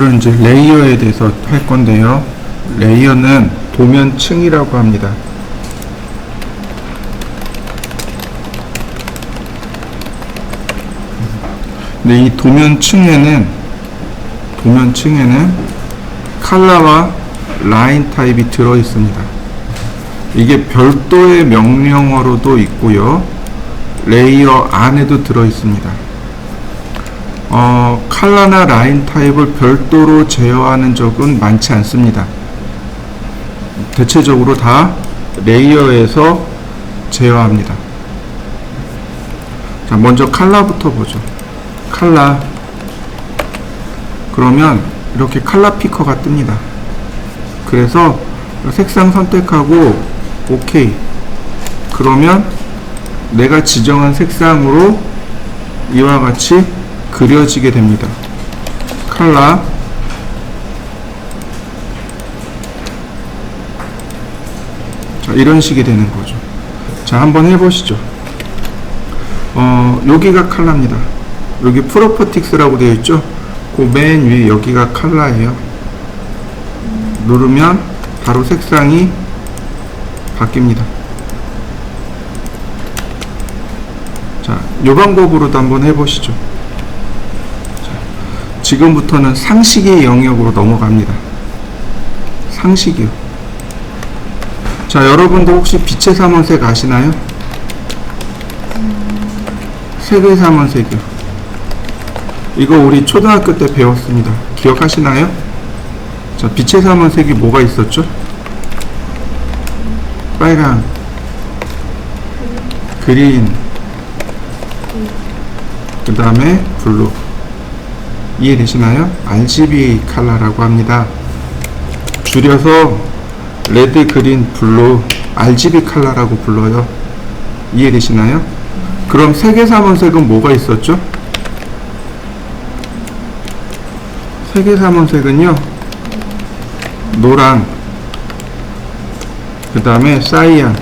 오늘 이제 레이어에 대해서 할 건데요. 레이어는 도면층이라고 합니다. 근데 이 도면층에는 컬러와 라인 타입이 들어 있습니다. 이게 별도의 명령어로도 있고요. 레이어 안에도 들어 있습니다. 컬러나 라인 타입을 별도로 제어하는 적은 많지 않습니다. 대체적으로 다 레이어에서 제어합니다. 자, 먼저 컬러부터 보죠. 컬러. 그러면 이렇게 컬러 피커가 뜹니다. 그래서 색상 선택하고 OK. 그러면 내가 지정한 색상으로 이와 같이 그려지게 됩니다. 컬러. 자, 이런 식이 되는 거죠. 자, 한번 해보시죠. 여기가 컬러입니다. 여기 프로퍼틱스라고 되어 있죠? 그 맨 위에 여기가 컬러예요. 누르면 바로 색상이 바뀝니다. 자, 이 방법으로도 한번 해보시죠. 지금부터는 상식의 영역으로 넘어갑니다. 상식이요. 자, 여러분도 혹시 빛의 삼원색 아시나요? 색의 삼원색이요. 이거 우리 초등학교 때 배웠습니다. 기억하시나요? 자, 빛의 삼원색이 뭐가 있었죠? 빨강, 그린, 그 다음에 블루. 이해되시나요? RGB 컬러라고 합니다. 줄여서 레드, 그린, 블루, RGB 컬러라고 불러요. 이해되시나요? 그럼 색의 삼원색은 뭐가 있었죠? 색의 삼원색은요, 노랑, 그 다음에 사이안,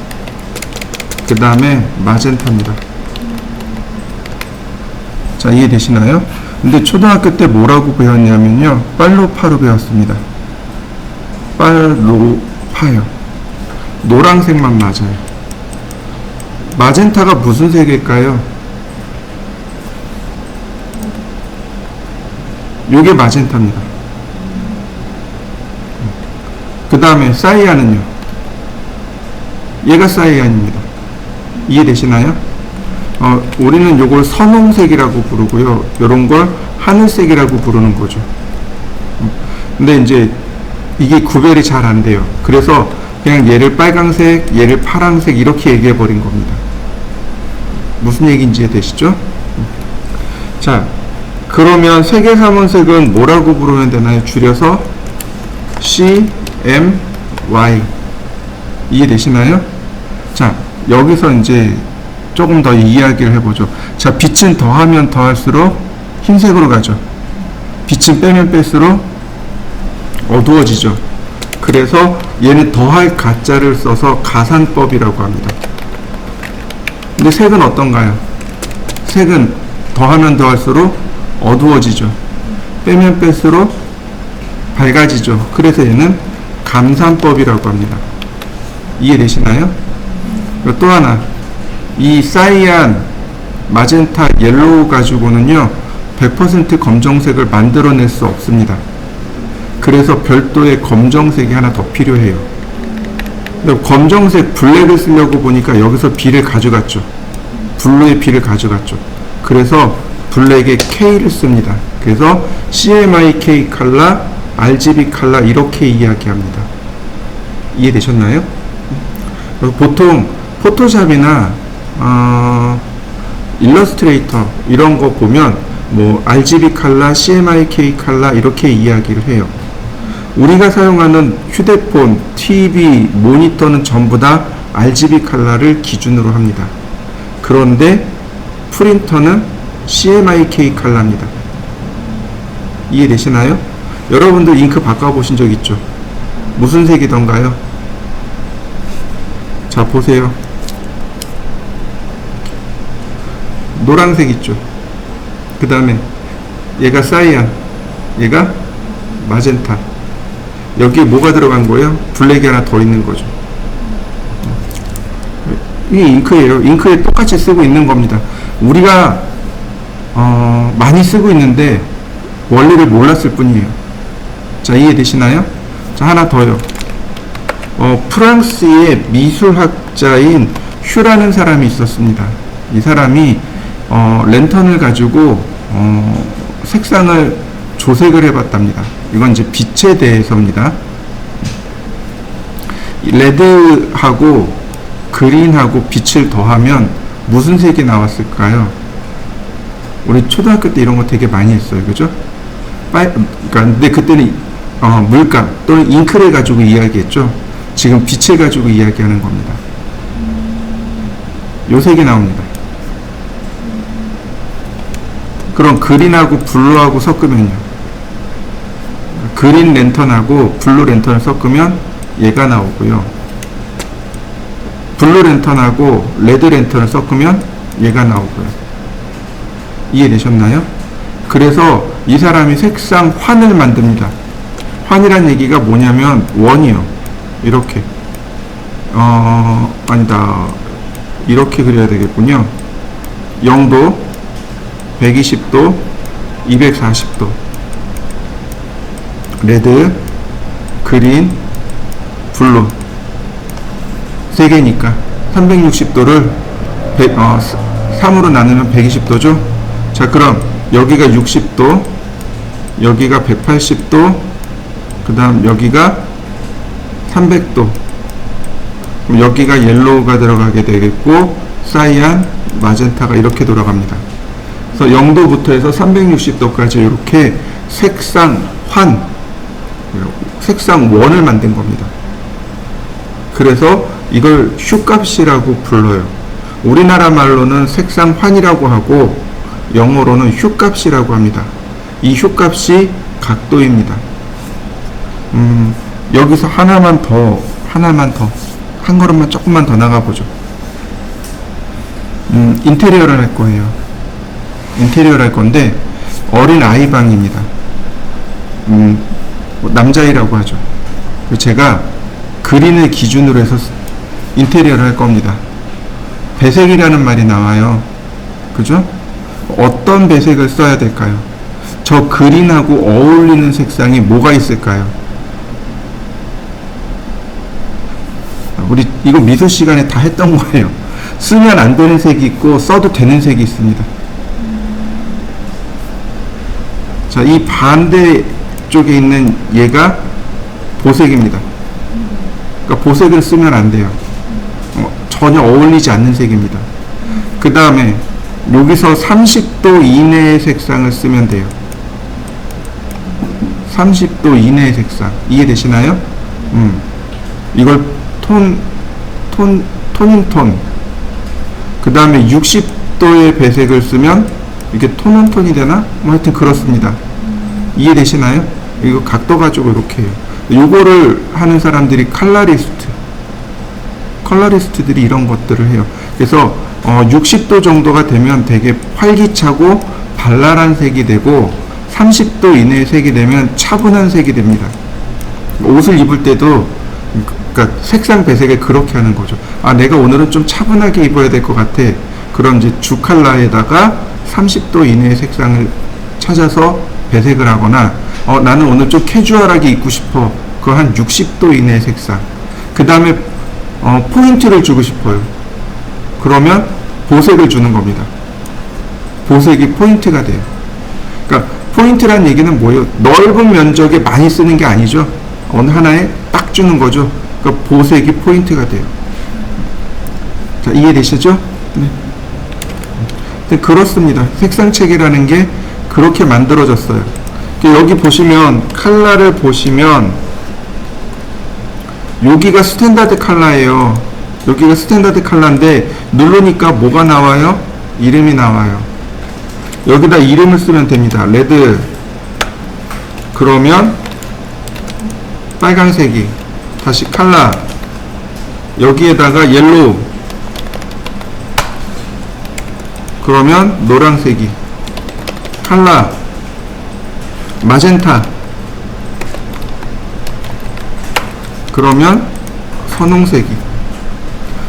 그 다음에 마젠타입니다. 자, 이해되시나요? 근데 초등학교 때 뭐라고 배웠냐면요, 빨로파로 배웠습니다. 빨로파요. 노란색만 맞아요. 마젠타가 무슨 색일까요? 요게 마젠타입니다. 그 다음에 사이안은요, 얘가 사이안입니다. 이해되시나요? 우리는 요걸 선홍색이라고 부르고요, 요런 걸 하늘색이라고 부르는 거죠. 근데 이제 이게 구별이 잘 안 돼요. 그래서 그냥 얘를 빨강색, 얘를 파란색 이렇게 얘기해 버린 겁니다. 무슨 얘기인지 이해되시죠? 자, 그러면 색의 삼원색은 뭐라고 부르면 되나요? 줄여서 CMY. 이해되시나요? 자, 여기서 이제 조금 더 이야기를 해보죠. 자, 빛은 더하면 더할수록 흰색으로 가죠. 빛은 빼면 뺄수록 어두워지죠. 그래서 얘는 더할 가짜를 써서 가산법이라고 합니다. 근데 색은 어떤가요? 색은 더하면 더할수록 어두워지죠. 빼면 뺄수록 밝아지죠. 그래서 얘는 감산법이라고 합니다. 이해되시나요? 그리고 또 하나, 이 사이안, 마젠타, 옐로우 가지고는요 100% 검정색을 만들어낼 수 없습니다. 그래서 별도의 검정색이 하나 더 필요해요. 근데 검정색 블랙을 쓰려고 보니까 여기서 B를 가져갔죠. 블루의 B를 가져갔죠. 그래서 블랙의 K를 씁니다. 그래서 CMYK 컬러, RGB 컬러 이렇게 이야기합니다. 이해되셨나요? 보통 포토샵이나 일러스트레이터 이런 거 보면 뭐 RGB 컬러, CMYK 컬러 이렇게 이야기를 해요. 우리가 사용하는 휴대폰, TV, 모니터는 전부 다 RGB 컬러를 기준으로 합니다. 그런데 프린터는 CMYK 컬러입니다. 이해되시나요? 여러분들 잉크 바꿔보신 적 있죠? 무슨 색이던가요? 자, 보세요. 노란색 있죠. 그 다음에 얘가 사이안, 얘가 마젠타. 여기에 뭐가 들어간 거예요? 블랙이 하나 더 있는 거죠. 이게 잉크예요. 잉크에 똑같이 쓰고 있는 겁니다. 우리가 많이 쓰고 있는데 원리를 몰랐을 뿐이에요. 자, 이해되시나요? 자, 하나 더요. 프랑스의 미술학자인 휴라는 사람이 있었습니다. 이 사람이 랜턴을 가지고 색상을 조색을 해봤답니다. 이건 이제 빛에 대해서입니다. 레드하고 그린하고 빛을 더하면 무슨 색이 나왔을까요? 우리 초등학교 때 이런 거 되게 많이 했어요. 그죠? 그러니까 근데 그때는 물감 또는 잉크를 가지고 이야기했죠. 지금 빛을 가지고 이야기하는 겁니다. 요 색이 나옵니다. 그럼 그린하고 블루하고 섞으면요. 그린 랜턴하고 블루 랜턴을 섞으면 얘가 나오고요. 블루 랜턴하고 레드 랜턴을 섞으면 얘가 나오고요. 이해되셨나요? 그래서 이 사람이 색상 환을 만듭니다. 환이란 얘기가 뭐냐면 원이요. 이렇게 아니다. 이렇게 그려야 되겠군요. 0도, 120도, 240도. 레드, 그린, 블루. 3개니까 360도를 3으로 나누면 120도죠. 자, 그럼 여기가 60도, 여기가 180도, 그 다음 여기가 300도. 그럼 여기가 옐로우가 들어가게 되겠고, 사이안, 마젠타가 이렇게 돌아갑니다. 그래서 0도부터 해서 360도까지 이렇게 색상 환, 색상 원을 만든 겁니다. 그래서 이걸 휴값이라고 불러요. 우리나라 말로는 색상 환이라고 하고 영어로는 휴값이라고 합니다. 이 휴값이 각도입니다. 여기서 하나만 더, 한 걸음만 조금만 더 나가보죠. 인테리어를 할 거예요. 인테리어를 할 건데 어린 아이 방입니다. 남자이라고 하죠. 제가 그린을 기준으로 해서 인테리어를 할 겁니다. 배색이라는 말이 나와요. 그죠? 어떤 배색을 써야 될까요? 저 그린하고 어울리는 색상이 뭐가 있을까요? 우리 이거 미술 시간에 다 했던 거예요. 쓰면 안 되는 색이 있고 써도 되는 색이 있습니다. 자, 이 반대 쪽에 있는 얘가 보색입니다. 그러니까 보색을 쓰면 안 돼요. 전혀 어울리지 않는 색입니다. 그 다음에 여기서 30도 이내의 색상을 쓰면 돼요. 30도 이내의 색상. 이해되시나요? 이걸 톤인톤. 그 다음에 60도의 배색을 쓰면 이게 톤온톤이 되나? 뭐 하여튼 그렇습니다. 이해되시나요? 이거 각도 가지고 이렇게 해요. 요거를 하는 사람들이 컬러리스트들이 이런 것들을 해요. 그래서 60도 정도가 되면 되게 활기차고 발랄한 색이 되고 30도 이내의 색이 되면 차분한 색이 됩니다. 옷을 입을 때도 그러니까 색상 배색을 그렇게 하는 거죠. 아, 내가 오늘은 좀 차분하게 입어야 될 것 같아. 그럼 이제 주 컬러에다가 30도 이내의 색상을 찾아서 배색을 하거나 나는 오늘 좀 캐주얼하게 입고 싶어. 그거 한 60도 이내의 색상. 그 다음에 포인트를 주고 싶어요. 그러면 보색을 주는 겁니다. 보색이 포인트가 돼요. 그러니까 포인트란 얘기는 뭐예요? 넓은 면적에 많이 쓰는 게 아니죠. 어느 하나에 딱 주는 거죠. 그러니까 보색이 포인트가 돼요. 자, 이해되시죠? 네. 그렇습니다. 색상책이라는 게 그렇게 만들어졌어요. 여기 보시면 컬러를 보시면 여기가 스탠다드 컬러예요. 여기가 스탠다드 컬러인데 누르니까 뭐가 나와요? 이름이 나와요. 여기다 이름을 쓰면 됩니다. 레드. 그러면 빨간색이 다시 컬러. 여기에다가 옐로우. 그러면 노란색이 컬러. 마젠타. 그러면 선홍색이.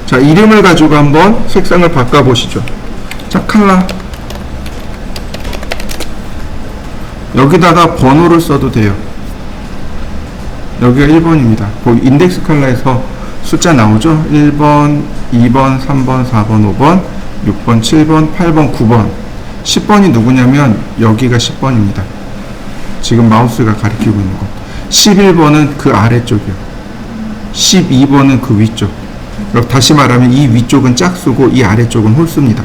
자, 이름을 가지고 한번 색상을 바꿔보시죠. 자, 칼라. 여기다가 번호를 써도 돼요. 여기가 1번입니다. 거기 인덱스 칼라에서 숫자 나오죠? 1번, 2번, 3번, 4번, 5번, 6번, 7번, 8번, 9번. 10번이 누구냐면 여기가 10번입니다. 지금 마우스가 가리키고 있는 거. 11번은 그 아래쪽이요. 12번은 그 위쪽. 다시 말하면 이 위쪽은 짝수고 이 아래쪽은 홀수입니다.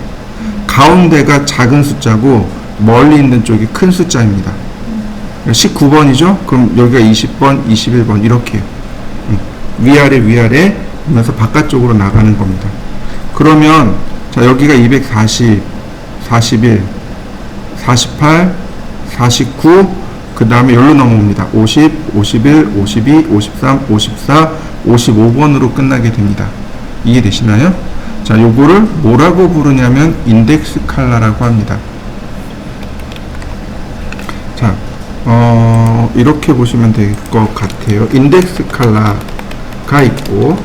가운데가 작은 숫자고 멀리 있는 쪽이 큰 숫자입니다. 19번이죠? 그럼 여기가 20번, 21번 이렇게요. 위아래 위아래 하면서 바깥쪽으로 나가는 겁니다. 그러면 자, 여기가 240, 41, 48, 49, 그 다음에 여기로 넘어옵니다. 50, 51, 52, 53, 54, 55번으로 끝나게 됩니다. 이해되시나요? 자, 요거를 뭐라고 부르냐면 인덱스 칼라라고 합니다. 자, 이렇게 보시면 될 것 같아요. 인덱스 칼라가 있고,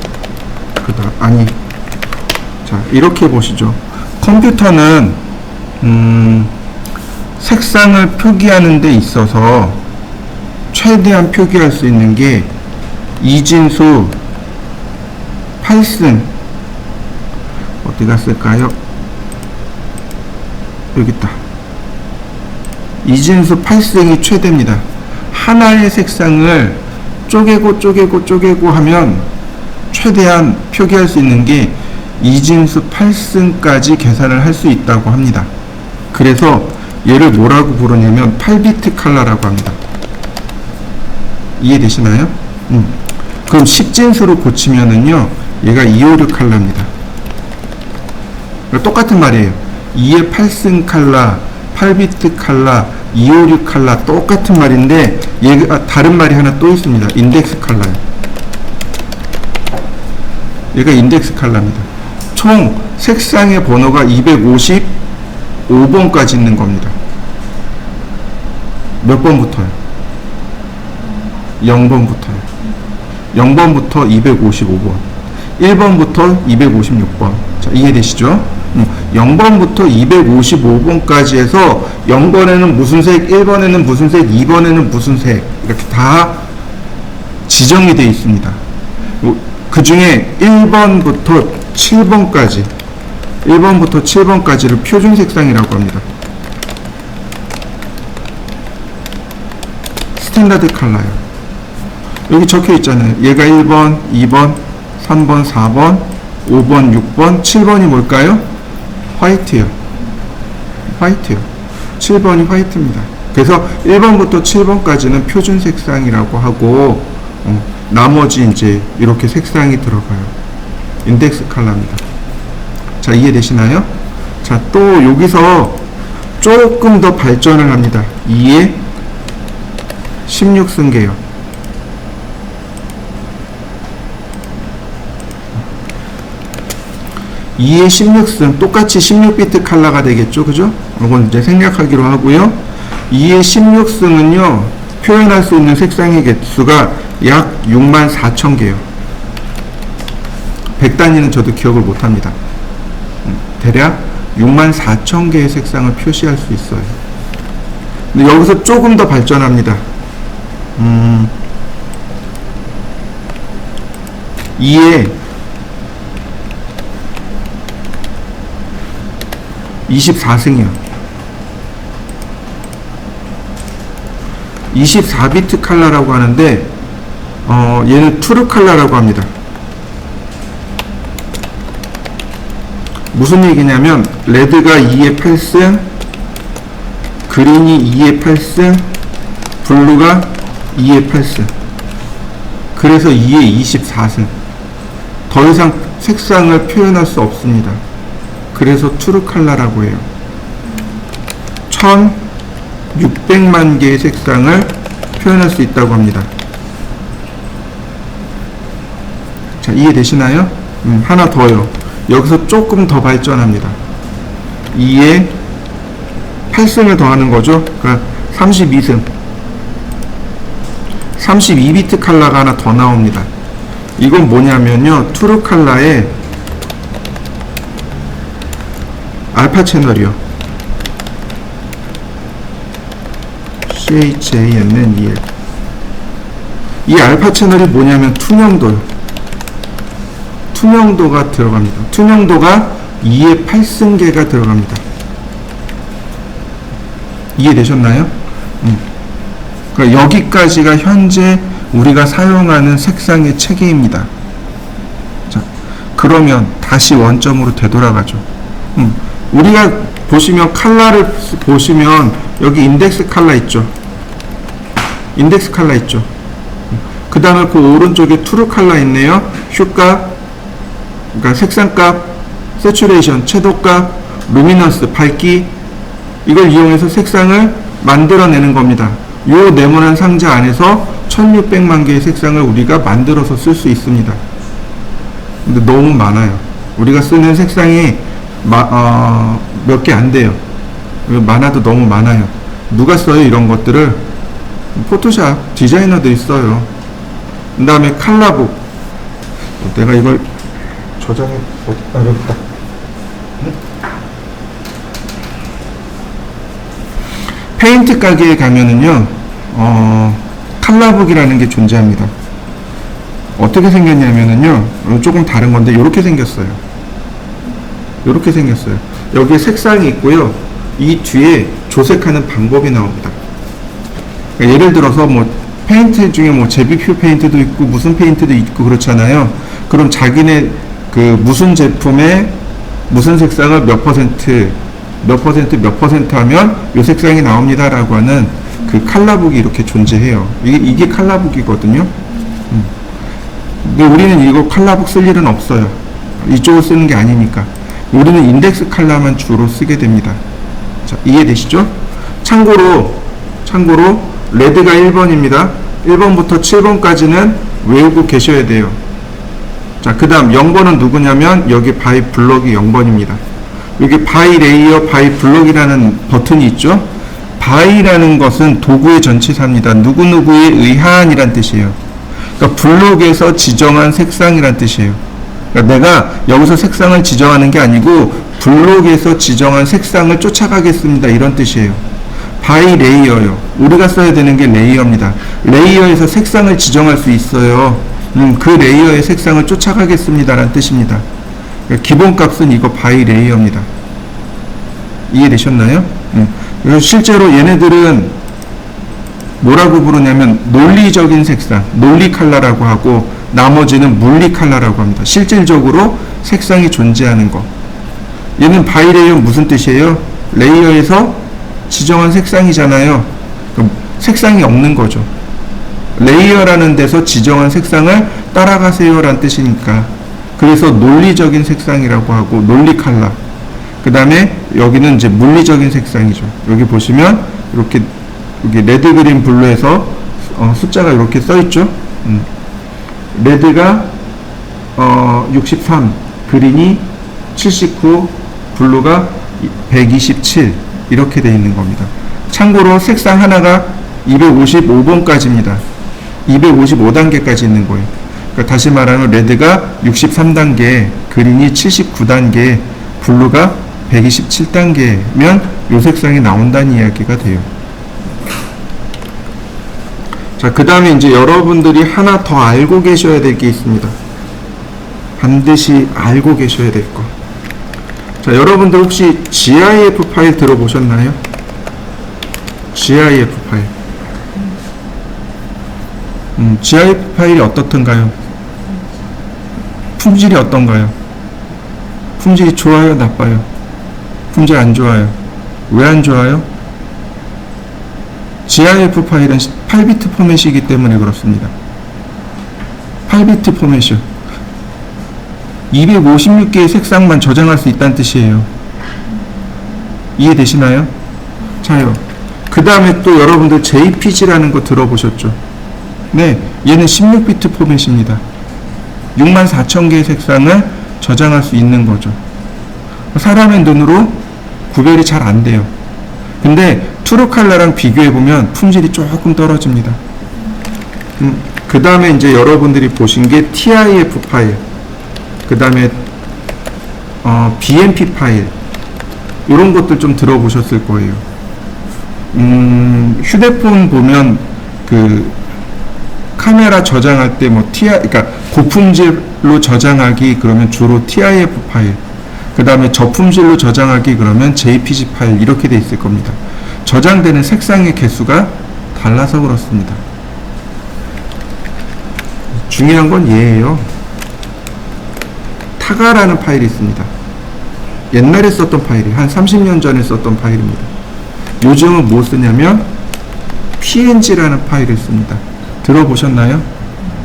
자, 이렇게 보시죠. 컴퓨터는, 색상을 표기하는 데 있어서 최대한 표기할 수 있는 게 이진수 8승. 어디 갔을까요? 여기 있다. 이진수 8승이 최대입니다. 하나의 색상을 쪼개고 하면 최대한 표기할 수 있는 게 이진수 8승까지 계산을 할 수 있다고 합니다. 그래서 얘를 뭐라고 부르냐면 8비트 칼라라고 합니다. 이해되시나요? 그럼 10진수로 고치면은요, 얘가 256 칼라입니다. 똑같은 말이에요. 2의 8승 칼라, 8비트 칼라, 256 칼라 똑같은 말인데 얘가 다른 말이 하나 또 있습니다. 인덱스 칼라요. 얘가 인덱스 칼라입니다. 총 색상의 번호가 255번까지 있는 겁니다. 몇 번부터요? 0번부터요. 0번부터 255번. 1번부터 256번. 자, 이해되시죠? 0번부터 255번까지 해서 0번에는 무슨 색, 1번에는 무슨 색, 2번에는 무슨 색 이렇게 다 지정이 되어 있습니다. 그 중에 1번부터 7번까지 1번부터 7번까지를 표준 색상이라고 합니다. 스탠다드 컬러요. 여기 적혀 있잖아요. 얘가 1번, 2번, 3번, 4번, 5번, 6번, 7번이 뭘까요? 화이트요. 화이트요. 7번이 화이트입니다. 그래서 1번부터 7번까지는 표준 색상이라고 하고, 나머지 이제 이렇게 색상이 들어가요. 인덱스 컬러입니다. 자, 이해되시나요? 자, 또 여기서 조금 더 발전을 합니다. 2의 16승계요. 2의 16승, 똑같이 16비트 컬러가 되겠죠. 그죠? 이건 이제 생략하기로 하고요. 2의 16승은요, 표현할 수 있는 색상의 개수가 약 64,000개요. 100단위는 저도 기억을 못합니다. 대략 64,000개의 색상을 표시할 수 있어요. 근데 여기서 조금 더 발전합니다. 2에 24승이요. 24비트 컬러라고 하는데, 얘는 트루 컬러라고 합니다. 무슨 얘기냐면, 레드가 2의 8승, 그린이 2의 8승, 블루가 2의 8승. 그래서 2의 24승. 더 이상 색상을 표현할 수 없습니다. 그래서 트루 컬러라고 해요. 1600만 개의 색상을 표현할 수 있다고 합니다. 자, 이해되시나요? 하나 더요. 여기서 조금 더 발전합니다. 2에 8승을 더하는 거죠. 그러니까 32승. 32비트 컬러가 하나 더 나옵니다. 이건 뭐냐면요, 트루칼라의 알파 채널이요. CHANNEL. 이 알파 채널이 뭐냐면 투명도요. 투명도가 들어갑니다. 투명도가 2의 8승계가 들어갑니다. 이해되셨나요? 그러니까 여기까지가 현재 우리가 사용하는 색상의 체계입니다. 자, 그러면 다시 원점으로 되돌아가죠. 우리가 보시면 컬러를 보시면 여기 인덱스 컬러 있죠. 인덱스 컬러 있죠. 그 다음에 그 오른쪽에 트루 컬러 있네요. 휴값, 그러니까 색상값, 세츄레이션, 채도값, 루미넌스, 밝기, 이걸 이용해서 색상을 만들어내는 겁니다. 요 네모난 상자 안에서 1600만 개의 색상을 우리가 만들어서 쓸 수 있습니다. 근데 너무 많아요. 우리가 쓰는 색상이 몇 개 안 돼요. 많아도 너무 많아요. 누가 써요, 이런 것들을? 포토샵 디자이너들이 써요. 그 다음에 컬러북. 내가 이걸 저장해, 여기다. 페인트 가게에 가면은요, 컬러북이라는 게 존재합니다. 어떻게 생겼냐면은요, 조금 다른 건데, 요렇게 생겼어요. 요렇게 생겼어요. 여기에 색상이 있고요, 이 뒤에 조색하는 방법이 나옵니다. 그러니까 예를 들어서 뭐, 페인트 중에 뭐, 제비퓨 페인트도 있고, 무슨 페인트도 있고, 그렇잖아요. 그럼 자기네 그 무슨 제품에 무슨 색상을 몇 퍼센트 하면 요 색상이 나옵니다라고 하는 그 컬러북이 이렇게 존재해요. 이게 컬러북이거든요. 근데 우리는 이거 컬러북 쓸 일은 없어요. 이쪽을 쓰는 게 아니니까. 우리는 인덱스 컬러만 주로 쓰게 됩니다. 자, 이해되시죠? 참고로 레드가 1번입니다. 1번부터 7번까지는 외우고 계셔야 돼요. 자, 그 다음 0번은 누구냐면 여기 바이 블럭이 0번입니다. 여기 바이 레이어, 바이 블럭이라는 버튼이 있죠. 바이라는 것은 도구의 전치사입니다. 누구누구에 의한이란 뜻이에요. 그러니까 블록에서 지정한 색상이란 뜻이에요. 그러니까 내가 여기서 색상을 지정하는 게 아니고 블록에서 지정한 색상을 쫓아가겠습니다, 이런 뜻이에요. 바이 레이어요. 우리가 써야 되는 게 레이어입니다. 레이어에서 색상을 지정할 수 있어요. 그 레이어의 색상을 쫓아가겠습니다 라는 뜻입니다. 그러니까 기본값은 이거 바이 레이어입니다. 이해되셨나요? 실제로 얘네들은 뭐라고 부르냐면 논리적인 색상, 논리 컬러라고 하고 나머지는 물리 컬러라고 합니다. 실질적으로 색상이 존재하는 거. 얘는 바이 레이어 무슨 뜻이에요? 레이어에서 지정한 색상이잖아요. 그럼 색상이 없는 거죠. 레이어라는 데서 지정한 색상을 따라가세요 라는 뜻이니까. 그래서 논리적인 색상이라고 하고 논리 컬러. 그 다음에 여기는 이제 물리적인 색상이죠. 여기 보시면 이렇게 여기 레드, 그린, 블루에서 숫자가 이렇게 써 있죠. 레드가 63, 그린이 79, 블루가 127 이렇게 되어 있는 겁니다. 참고로 색상 하나가 255번까지입니다. 255단계까지 있는 거예요. 그러니까 다시 말하면 레드가 63단계, 그린이 79단계, 블루가 127단계면 요 색상이 나온다는 이야기가 돼요. 자, 그 다음에 이제 여러분들이 하나 더 알고 계셔야 될 게 있습니다. 반드시 알고 계셔야 될 거. 자, 여러분들 혹시 GIF 파일 들어보셨나요? GIF 파일. GIF 파일이 어떻던가요? 품질이 어떤가요? 품질이 좋아요, 나빠요? 품질 안 좋아요. 왜 안 좋아요? GIF 파일은 8비트 포맷이기 때문에 그렇습니다. 8비트 포맷이요. 256개의 색상만 저장할 수 있다는 뜻이에요. 이해되시나요? 자요. 그 다음에 또 여러분들 JPG라는 거 들어보셨죠? 네, 얘는 16비트 포맷입니다. 64,000개의 색상을 저장할 수 있는 거죠. 사람의 눈으로 구별이 잘 안 돼요. 근데 트루칼라랑 비교해보면 품질이 조금 떨어집니다. 그 다음에 이제 여러분들이 보신 게 TIF 파일, 그 다음에 BMP 파일, 이런 것들 좀 들어보셨을 거예요. 휴대폰 보면 그 카메라 저장할 때 뭐 그러니까 고품질로 저장하기 그러면 주로 TIF 파일, 그 다음에 저품질로 저장하기 그러면 JPG 파일, 이렇게 돼 있을 겁니다. 저장되는 색상의 개수가 달라서 그렇습니다. 중요한 건 얘예요. 타가라는 파일이 있습니다. 옛날에 썼던 파일이 한 30년 전에 썼던 파일입니다. 요즘은 뭐 쓰냐면 PNG라는 파일을 씁니다. 들어보셨나요?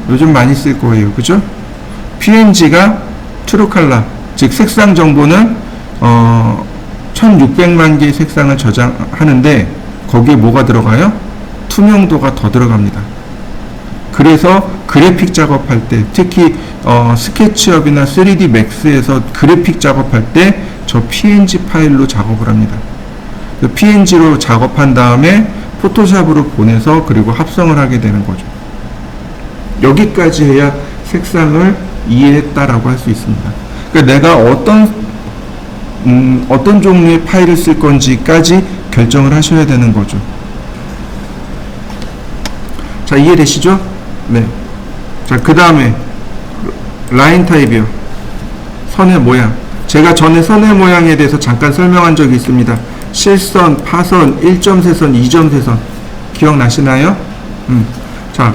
요즘 많이 쓸 거예요. 그죠? PNG가 트루 컬러, 즉 색상 정보는 1600만 개의 색상을 저장하는데 거기에 뭐가 들어가요? 투명도가 더 들어갑니다. 그래서 그래픽 작업할 때, 특히 스케치업이나 3D 맥스에서 그래픽 작업할 때 저 PNG 파일로 작업을 합니다. 그 PNG로 작업한 다음에 포토샵으로 보내서 그리고 합성을 하게 되는 거죠. 여기까지 해야 색상을 이해했다라고 할 수 있습니다. 그러니까 내가 어떤 종류의 파일을 쓸 건지까지 결정을 하셔야 되는 거죠. 자, 이해되시죠? 네. 자, 그 다음에 라인 타입이요. 선의 모양. 제가 전에 선의 모양에 대해서 잠깐 설명한 적이 있습니다. 실선, 파선, 1점세선, 2점세선. 기억나시나요? 자,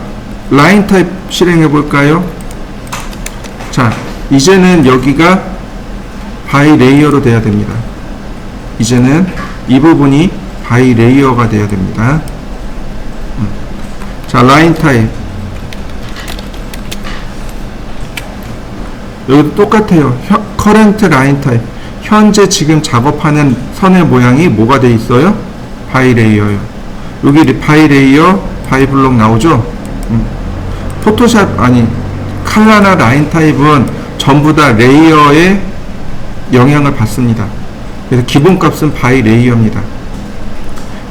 라인 타입 실행해 볼까요? 자, 이제는 여기가 바이 레이어로 돼야 됩니다. 이제는 이 부분이 바이 레이어가 돼야 됩니다. 자, 라인 타입. 여기도 똑같아요. 커런트 라인 타입. 현재 지금 작업하는 선의 모양이 뭐가 돼 있어요? 바이 레이어요. 여기 바이 레이어, 바이 블록 나오죠? 포토샵, 컬러나 라인 타입은 전부 다 레이어에 영향을 받습니다. 그래서 기본값은 바이 레이어입니다.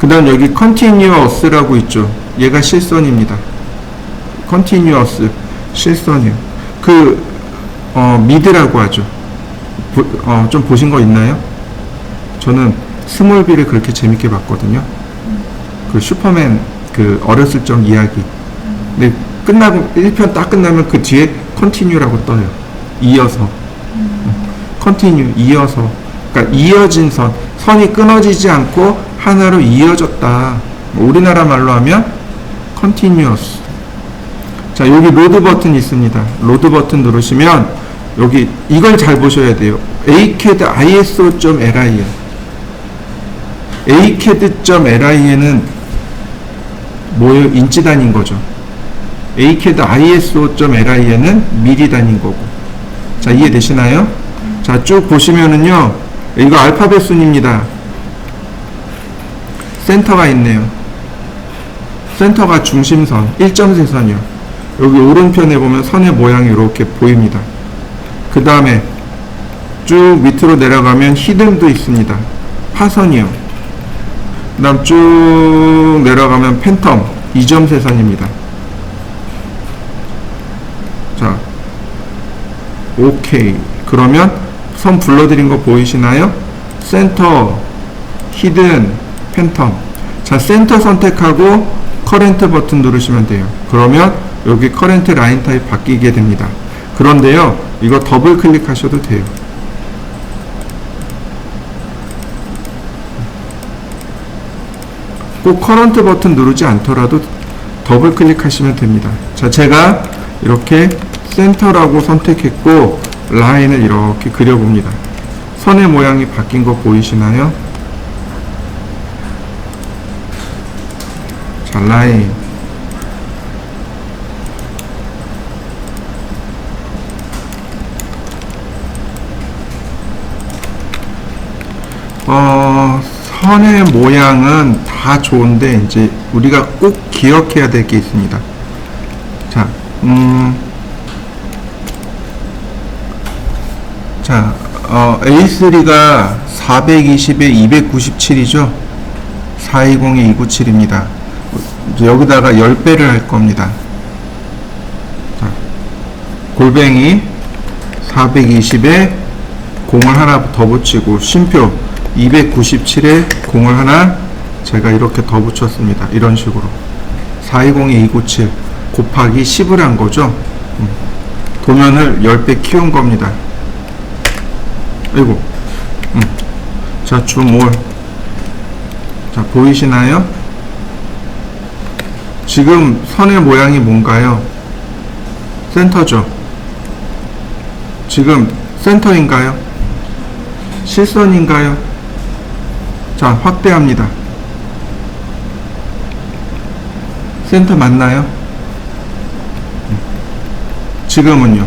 그 다음 여기 컨티뉴어스라고 있죠. 얘가 실선입니다. 컨티뉴어스, 실선이요. 미드라고 하죠. 좀 보신 거 있나요? 저는 스몰비를 그렇게 재밌게 봤거든요. 그 슈퍼맨 어렸을 적 이야기. 근데 끝나고 1편 딱 끝나면 그 뒤에 컨티뉴라고 떠요. 이어서. 컨티뉴, 이어서. 그러니까 이어진 선이 끊어지지 않고 하나로 이어졌다. 우리나라 말로 하면 컨티뉴어스. 자, 여기 로드 버튼 있습니다. 로드 버튼 누르시면 여기 이걸 잘 보셔야 돼요. acad iso.lir. acad.lir은 뭐예요? 인치 단위인 거죠. acad iso.lir는 미리 단위인 거고. 자, 이해되시나요? 자, 쭉 보시면은요, 이거 알파벳 순입니다. 센터가 있네요. 센터가 중심선, 1점세선이요. 여기 오른편에 보면 선의 모양이 이렇게 보입니다. 그 다음에 쭉 밑으로 내려가면 히든도 있습니다. 파선이요. 그 다음 쭉 내려가면 팬텀, 2점세선입니다. 자, 오케이. 그러면 선 불러드린 거 보이시나요? 센터, 히든, 팬텀. 자, 센터 선택하고 커렌트 버튼 누르시면 돼요. 그러면 여기 커렌트 라인 타입 바뀌게 됩니다. 그런데요, 이거 더블 클릭하셔도 돼요. 꼭 커런트 버튼 누르지 않더라도 더블 클릭하시면 됩니다. 자, 제가 이렇게 센터라고 선택했고 라인을 이렇게 그려봅니다. 선의 모양이 바뀐 거 보이시나요? 자, 라인. 선의 모양은 다 좋은데 이제 우리가 꼭 기억해야 될 게 있습니다. 자, A3가 420에 297이죠. 420에 297입니다. 여기다가 10배를 할 겁니다. 골뱅이 420에 공을 하나 더 붙이고 쉼표 297에 공을 하나 제가 이렇게 더 붙였습니다. 이런 식으로 420에 297 곱하기 10을 한 거죠. 도면을 10배 키운 겁니다. 아이고. 자, 줌올. 자, 보이시나요? 지금 선의 모양이 뭔가요? 센터죠. 지금 센터인가요? 실선인가요? 자, 확대합니다. 센터 맞나요? 지금은요?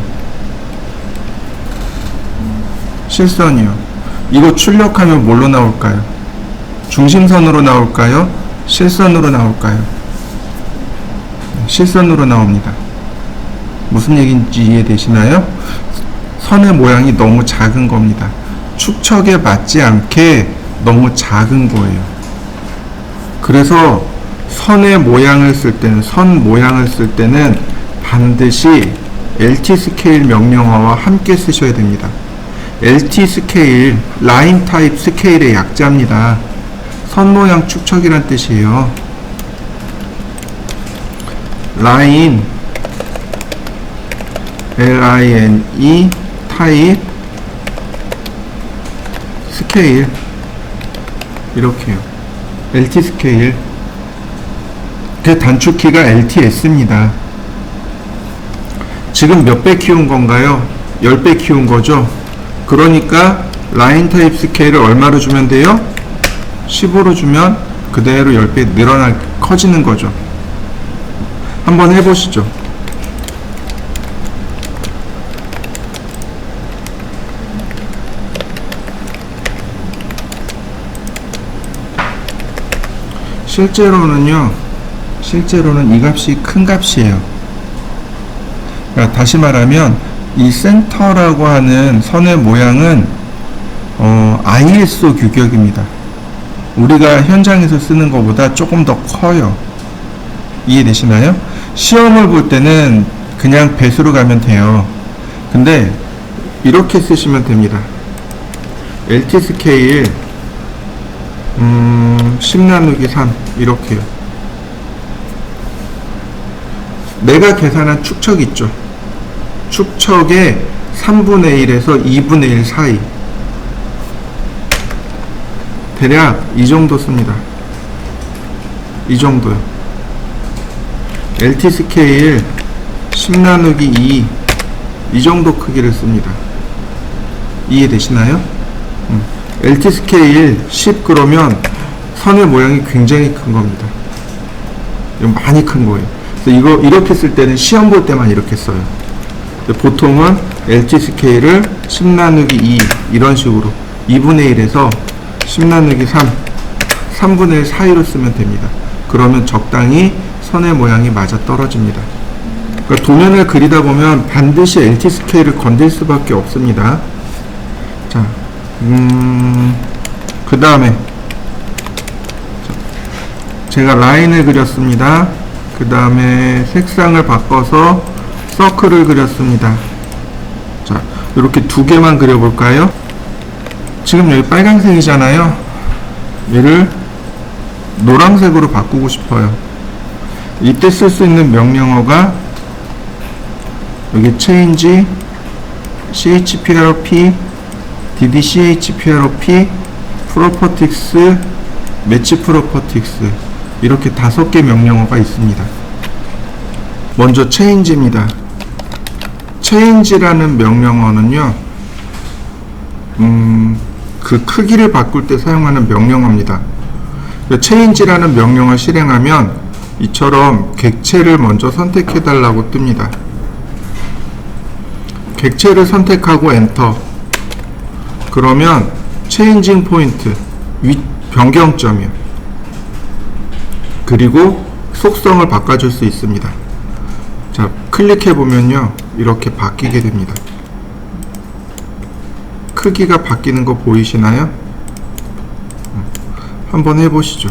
실선이요. 이거 출력하면 뭘로 나올까요? 중심선으로 나올까요? 실선으로 나올까요? 실선으로 나옵니다. 무슨 얘기인지 이해되시나요? 선의 모양이 너무 작은 겁니다. 축척에 맞지 않게 너무 작은 거예요. 그래서 선의 모양을 쓸 때는, 선 모양을 쓸 때는 반드시 LT 스케일 명령어와 함께 쓰셔야 됩니다. LT 스케일, 라인 타입 스케일의 약자입니다. 선 모양 축척이란 뜻이에요. 라인, LINE 타입 스케일, 이렇게요. LT 스케일. 그 단축키가 LTS입니다. 지금 몇 배 키운 건가요? 10배 키운 거죠? 그러니까 라인 타입 스케일을 얼마로 주면 돼요? 15로 주면 그대로 10배 커지는 거죠. 한번 해보시죠. 실제로는 이 값이 큰 값이에요. 그러니까 다시 말하면 이 센터라고 하는 선의 모양은 ISO 규격입니다. 우리가 현장에서 쓰는 것보다 조금 더 커요. 이해되시나요? 시험을 볼 때는 그냥 배수로 가면 돼요. 근데 이렇게 쓰시면 됩니다. LT 스케일 10 나누기 3 이렇게요. 내가 계산한 축척 있죠. 축척의 3분의 1에서 2분의 1 사이, 대략 이 정도 씁니다. 이 정도요. LT 스케일 10 나누기 2 이 정도 크기를 씁니다. 이해되시나요? LT 스케일 10 그러면 선의 모양이 굉장히 큰 겁니다. 많이 큰 거예요. 그래서 이거 이렇게 쓸 때는 시험 볼 때만 이렇게 써요. 보통은 LT 스케일을 10 나누기 2 이런 식으로 2분의 1에서 10 나누기 3 3분의 1 사이로 쓰면 됩니다. 그러면 적당히 선의 모양이 맞아 떨어집니다. 그러니까 도면을 그리다 보면 반드시 LT 스케일을 건들 수밖에 없습니다. 자, 그 다음에 제가 라인을 그렸습니다. 그 다음에 색상을 바꿔서 서클을 그렸습니다. 자, 이렇게 두 개만 그려볼까요? 지금 여기 빨간색이잖아요. 얘를 노란색으로 바꾸고 싶어요. 이때 쓸 수 있는 명령어가 여기 change, chprp, ddchprp, properties, match properties 이렇게 5개 명령어가 있습니다. 먼저 change입니다. change라는 명령어는요, 그 크기를 바꿀 때 사용하는 명령어입니다. change라는 명령어를 실행하면 이처럼 객체를 먼저 선택해 달라고 뜹니다. 객체를 선택하고 엔터. 그러면 changing point, 변경점이요. 그리고 속성을 바꿔줄 수 있습니다. 자, 클릭해 보면요, 이렇게 바뀌게 됩니다. 크기가 바뀌는 거 보이시나요? 한번 해보시죠.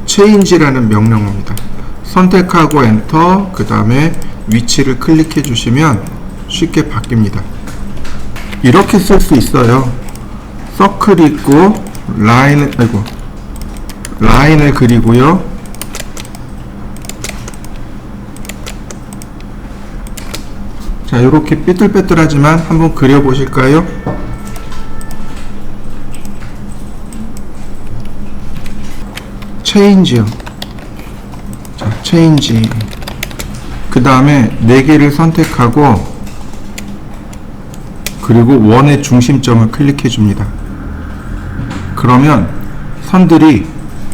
change라는 명령어입니다. 선택하고 엔터, 그 다음에 위치를 클릭해 주시면 쉽게 바뀝니다. 이렇게 쓸 수 있어요. 서클 있고 라인을 그리고요. 자, 이렇게 삐뚤빼뚤하지만 한번 그려 보실까요? 체인지요. 자, 체인지. 그 다음에 4개를 선택하고 그리고 원의 중심점을 클릭해 줍니다. 그러면 선들이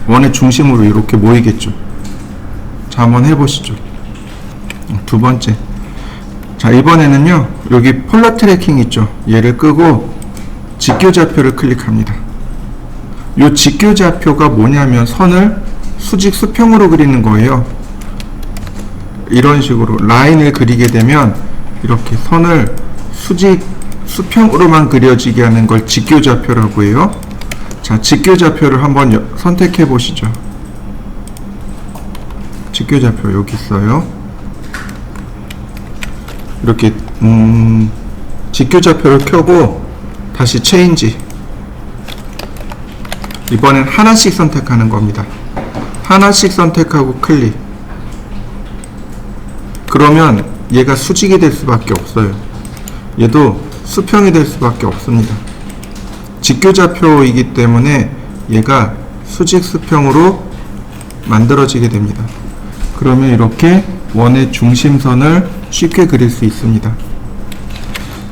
원의 중심으로 이렇게 모이겠죠. 자, 한번 해보시죠. 두 번째. 자, 이번에는요, 여기 폴러 트래킹 있죠. 얘를 끄고 직교좌표를 클릭합니다. 이 직교좌표가 뭐냐면 선을 수직 수평으로 그리는 거예요. 이런 식으로 라인을 그리게 되면 이렇게 선을 수직 수평으로만 그려지게 하는 걸 직교좌표라고 해요. 자, 직교좌표를 한번 선택해 보시죠. 직교좌표 여기 있어요. 이렇게 직교좌표를 켜고 다시 체인지. 이번엔 하나씩 선택하는 겁니다. 하나씩 선택하고 클릭. 그러면 얘가 수직이 될 수밖에 없어요. 얘도 수평이 될 수밖에 없습니다. 직교좌표이기 때문에 얘가 수직 수평으로 만들어지게 됩니다. 그러면 이렇게 원의 중심선을 쉽게 그릴 수 있습니다.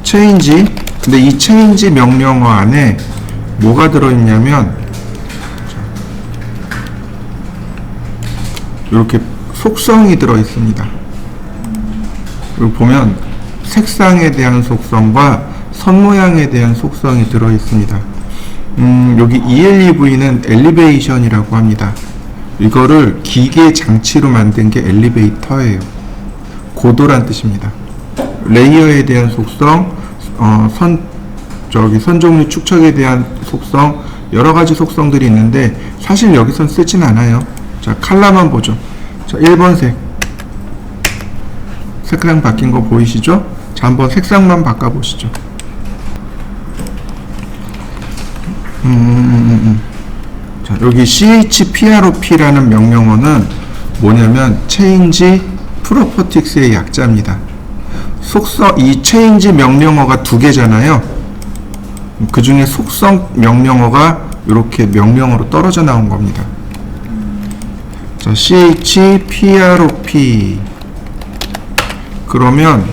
체인지. 근데 이 체인지 명령어 안에 뭐가 들어있냐면 이렇게 속성이 들어있습니다. 여기 보면 색상에 대한 속성과 선 모양에 대한 속성이 들어있습니다. 여기 ELEV는 엘리베이션이라고 합니다. 이거를 기계 장치로 만든 게 엘리베이터예요. 고도란 뜻입니다. 레이어에 대한 속성, 선 종류 축척에 대한 속성, 여러 가지 속성들이 있는데 사실 여기선 쓰진 않아요. 자, 컬러만 보죠. 자, 1번 색상 바뀐 거 보이시죠? 자, 한번 색상만 바꿔보시죠. 자, 여기 CHPROP라는 명령어는 뭐냐면 Change Properties의 약자입니다. 이 Change 명령어가 2개잖아요. 그 중에 속성 명령어가 이렇게 명령어로 떨어져 나온 겁니다. 자, CHPROP. 그러면,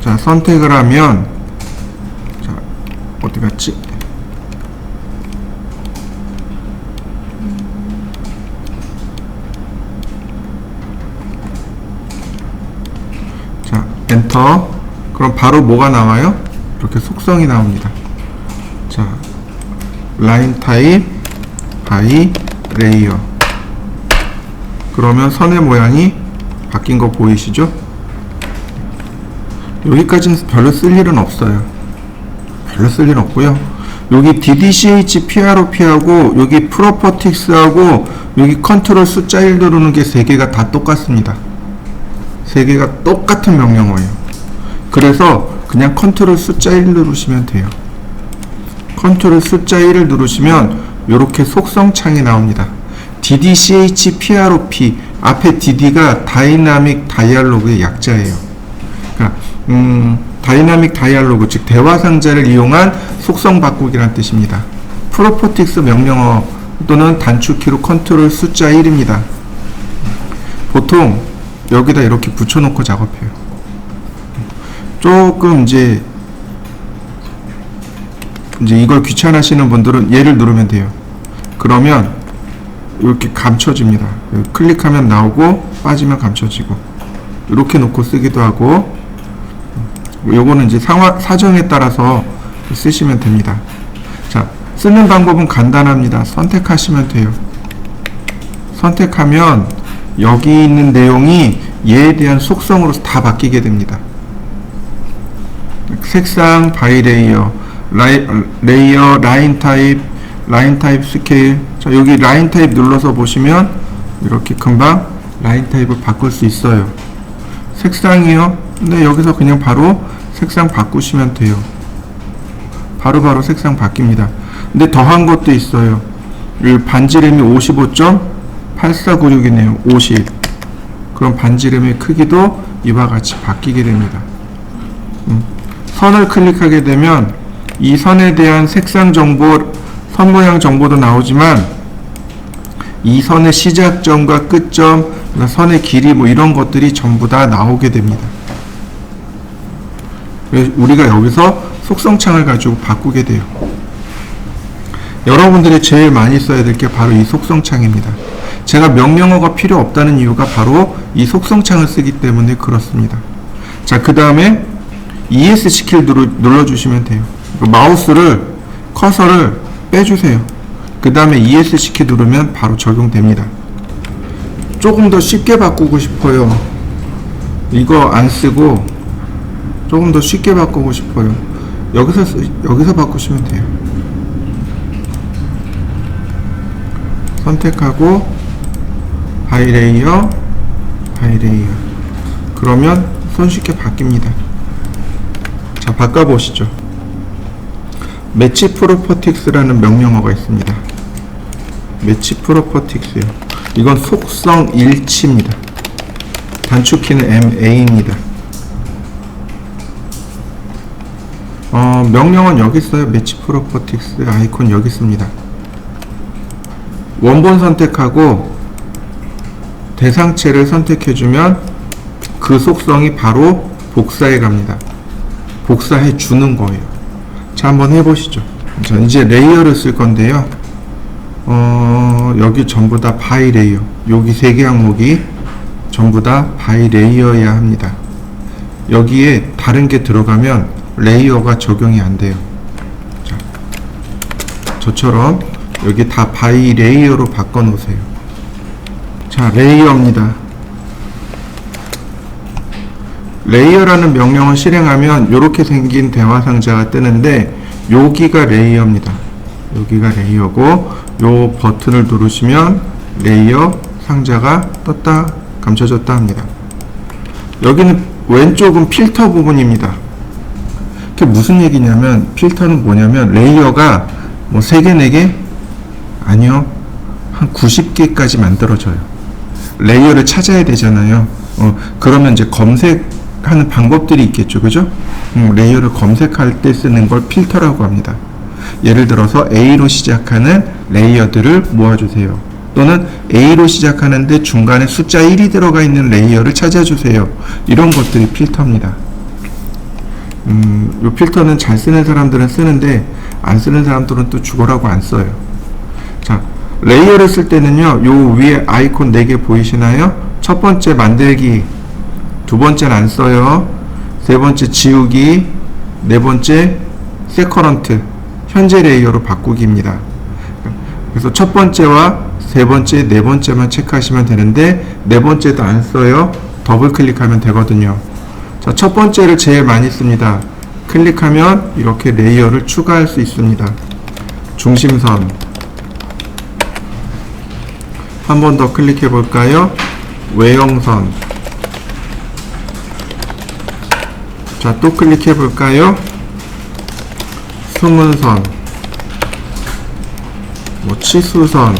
자, 선택을 하면, 자, 어디 갔지? 자, 엔터. 그럼 바로 뭐가 나와요? 이렇게 속성이 나옵니다. 자, 라인 타입, 바이, 레이어. 그러면 선의 모양이 바뀐 거 보이시죠? 여기까지는 별로 쓸 일은 없어요. 별로 쓸 일은 없고요. 여기 DDCH-PROP하고 여기 프로퍼틱스하고 여기 컨트롤 숫자 1 누르는 게 3개가 다 똑같습니다. 3개가 똑같은 명령어예요. 그래서 그냥 컨트롤 숫자 1 누르시면 돼요. 컨트롤 숫자 1을 누르시면 이렇게 속성 창이 나옵니다. DDCH-PROP 앞에 DD가 다이나믹 다이얼로그의 약자예요. 그러니까 다이나믹 다이얼로그, 즉 대화 상자를 이용한 속성 바꾸기란 뜻입니다. 프로퍼틱스 명령어 또는 단축키로 컨트롤 숫자 1입니다. 보통 여기다 이렇게 붙여놓고 작업해요. 조금 이제 이걸 귀찮아하시는 분들은 얘를 누르면 돼요. 그러면 이렇게 감춰집니다. 클릭하면 나오고 빠지면 감춰지고 이렇게 놓고 쓰기도 하고, 요거는 이제 사정에 따라서 쓰시면 됩니다. 자, 쓰는 방법은 간단합니다. 선택하시면 돼요. 선택하면 여기 있는 내용이 얘에 대한 속성으로 다 바뀌게 됩니다. 색상, 바이 레이어, 레이어, 라인 타입 스케일. 자, 여기 라인 타입 눌러서 보시면 이렇게 금방 라인 타입을 바꿀 수 있어요. 색상이요? 근데 여기서 그냥 바로 색상 바꾸시면 돼요. 바로 색상 바뀝니다. 근데 더한 것도 있어요. 이 반지름이 55.8496이네요. 50. 그럼 반지름의 크기도 이와 같이 바뀌게 됩니다. 선을 클릭하게 되면 이 선에 대한 색상 정보, 선 모양 정보도 나오지만 이 선의 시작점과 끝점, 선의 길이 뭐 이런 것들이 전부 다 나오게 됩니다. 우리가 여기서 속성창을 가지고 바꾸게 돼요. 여러분들이 제일 많이 써야 될 게 바로 이 속성창입니다. 제가 명령어가 필요 없다는 이유가 바로 이 속성창을 쓰기 때문에 그렇습니다. 자, 그 다음에 ES 키 눌러주시면 돼요. 마우스를, 커서를 빼주세요. 그 다음에 ES 키 누르면 바로 적용됩니다. 조금 더 쉽게 바꾸고 싶어요. 이거 안 쓰고 조금 더 쉽게 바꾸고 싶어요. 여기서 바꾸시면 돼요. 선택하고 바이레이어. 그러면 손쉽게 바뀝니다. 자, 바꿔보시죠. 매치 프로퍼틱스라는 명령어가 있습니다. 매치 프로퍼틱스요. 이건 속성 일치입니다. 단축키는 MA입니다. 명령어는 여기 있어요. 매치 프로퍼틱스 아이콘 여기 있습니다. 원본 선택하고 대상체를 선택해주면 그 속성이 바로 복사해 갑니다. 복사해 주는 거예요. 자, 한번 해보시죠. 자, 이제 레이어를 쓸 건데요. 여기 전부 다 바이 레이어. 여기 3개 항목이 전부 다 바이 레이어여야 합니다. 여기에 다른 게 들어가면 레이어가 적용이 안 돼요. 자, 저처럼 여기 다 바이 레이어로 바꿔 놓으세요. 자, 레이어입니다. 레이어라는 명령을 실행하면 이렇게 생긴 대화 상자가 뜨는데 여기가 레이어입니다. 여기가 레이어고 요 버튼을 누르시면 레이어 상자가 떴다 감춰졌다 합니다. 여기는 왼쪽은 필터 부분입니다. 그게 무슨 얘기냐면 필터는 뭐냐면 레이어가 뭐 3개 4개? 아니요. 한 90개까지 만들어져요. 레이어를 찾아야 되잖아요. 그러면 이제 검색하는 방법들이 있겠죠. 그죠? 레이어를 검색할 때 쓰는 걸 필터라고 합니다. 예를 들어서 A로 시작하는 레이어들을 모아주세요. 또는 A로 시작하는데 중간에 숫자 1이 들어가 있는 레이어를 찾아주세요. 이런 것들이 필터입니다. 이 필터는 잘 쓰는 사람들은 쓰는데 안 쓰는 사람들은 또 죽어라고 안 써요. 자, 레이어를 쓸 때는요, 요 위에 아이콘 4개 보이시나요? 첫 번째 만들기, 두 번째는 안 써요. 세 번째 지우기, 네 번째 세커런트, 현재 레이어로 바꾸기입니다. 그래서 첫 번째와 세 번째, 네 번째만 체크하시면 되는데 네 번째도 안 써요. 더블 클릭하면 되거든요. 자, 첫 번째를 제일 많이 씁니다. 클릭하면 이렇게 레이어를 추가할 수 있습니다. 중심선 한 번 더 클릭해 볼까요? 외형선. 자, 또 클릭해 볼까요? 승운선, 뭐 치수선,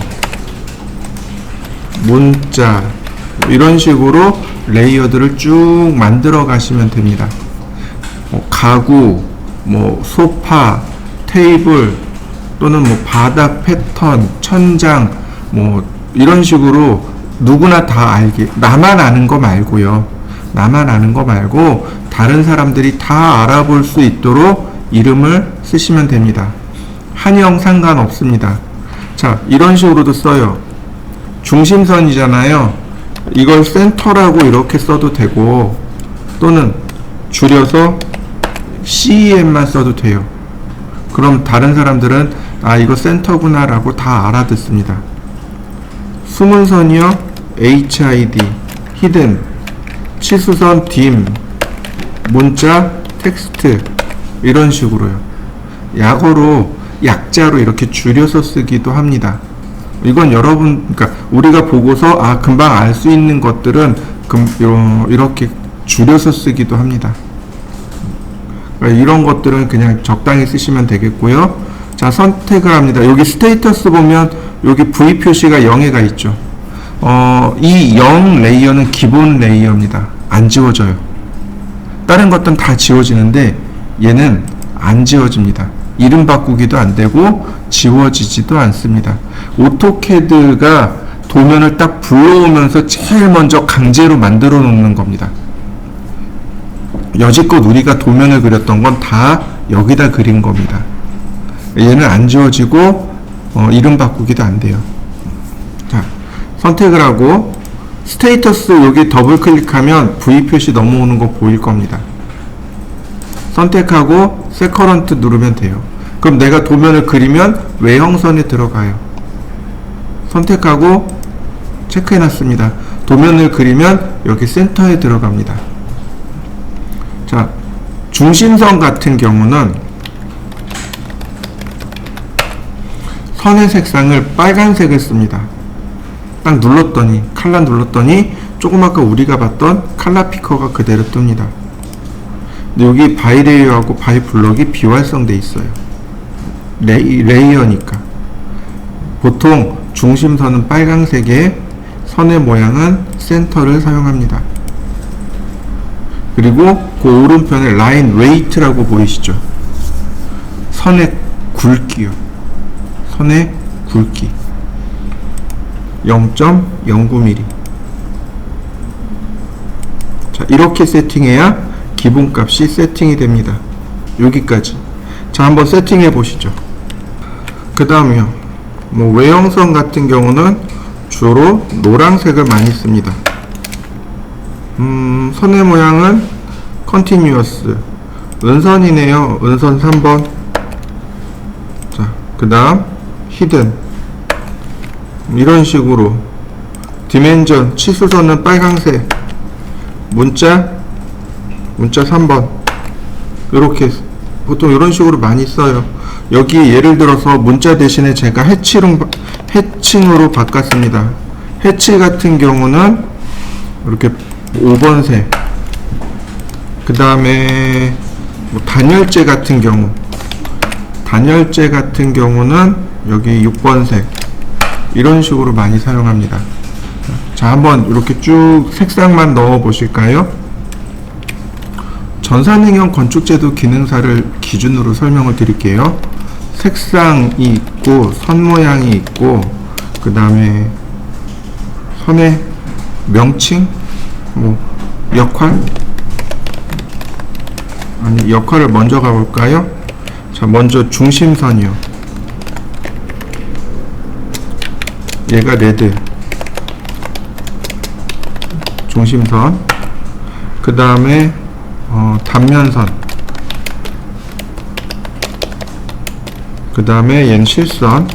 문자, 이런 식으로 레이어들을 쭉 만들어 가시면 됩니다. 가구, 뭐 소파, 테이블, 또는 뭐 바닥 패턴, 천장, 뭐 이런 식으로 누구나 다 알게, 나만 아는 거 말고요. 나만 아는 거 말고 다른 사람들이 다 알아볼 수 있도록 이름을 쓰시면 됩니다. 한영 상관없습니다. 자, 이런 식으로도 써요. 중심선이잖아요. 이걸 센터라고 이렇게 써도 되고, 또는 줄여서 CEM만 써도 돼요. 그럼 다른 사람들은 아, 이거 센터구나 라고 다 알아듣습니다. 숨은선이요, HID, 히든, 치수선, dim, 문자, 텍스트, 이런 식으로요. 약어로, 약자로 이렇게 줄여서 쓰기도 합니다. 이건 여러분, 그러니까 우리가 보고서 아, 금방 알 수 있는 것들은 이렇게 줄여서 쓰기도 합니다. 그러니까 이런 것들은 그냥 적당히 쓰시면 되겠고요. 자, 선택을 합니다. 여기 스테이터스 보면 여기 V 표시가 0에가 있죠. 이 0 레이어는 기본 레이어입니다. 안 지워져요. 다른 것들은 다 지워지는데 얘는 안 지워집니다. 이름 바꾸기도 안 되고 지워지지도 않습니다. 오토캐드가 도면을 딱 불러오면서 제일 먼저 강제로 만들어 놓는 겁니다. 여지껏 우리가 도면을 그렸던 건 다 여기다 그린 겁니다. 얘는 안 지워지고 이름 바꾸기도 안 돼요. 자, 선택을 하고 스테이터스 여기 더블 클릭하면 V 표시 넘어오는 거 보일 겁니다. 선택하고 세커런트 누르면 돼요. 그럼 내가 도면을 그리면 외형선에 들어가요. 선택하고 체크해 놨습니다. 도면을 그리면 여기 센터에 들어갑니다. 자, 중심선 같은 경우는 선의 색상을 빨간색을 씁니다. 딱 눌렀더니, 칼라 눌렀더니 조금 아까 우리가 봤던 칼라 피커가 그대로 뜹니다. 근데 여기 바이레이어하고 바이블럭이 비활성돼 있어요. 레이어니까. 보통 중심선은 빨간색에 선의 모양은 센터를 사용합니다. 그리고 그 오른편에 라인 웨이트라고 보이시죠? 선의 굵기요. 선의 굵기 0.09mm. 자, 이렇게 세팅해야 기본값이 세팅이 됩니다. 여기까지. 자, 한번 세팅해 보시죠. 그 다음에요, 외형선 같은 경우는 주로 노란색을 많이 씁니다. 선의 모양은 컨티뉴어스, 은선이네요. 은선 3번. 자, 그 다음 히든, 이런 식으로. 디멘전, 치수선은 빨강색. 문자 3번. 이렇게 보통 이런 식으로 많이 써요. 여기 예를 들어서 문자 대신에 제가 해칭으로 바꿨습니다. 해치 같은 경우는 이렇게 5번색. 그 다음에 단열재 같은 경우는 여기 6번색. 이런 식으로 많이 사용합니다. 자, 한번 이렇게 쭉 색상만 넣어 보실까요? 전산응용 건축제도 기능사를 기준으로 설명을 드릴게요. 색상이 있고 선 모양이 있고, 그 다음에 선의 명칭, 역할을 먼저 가볼까요? 자, 먼저 중심선이요. 얘가 레드 중심선. 그 다음에 단면선. 그 다음에 얘는 실선.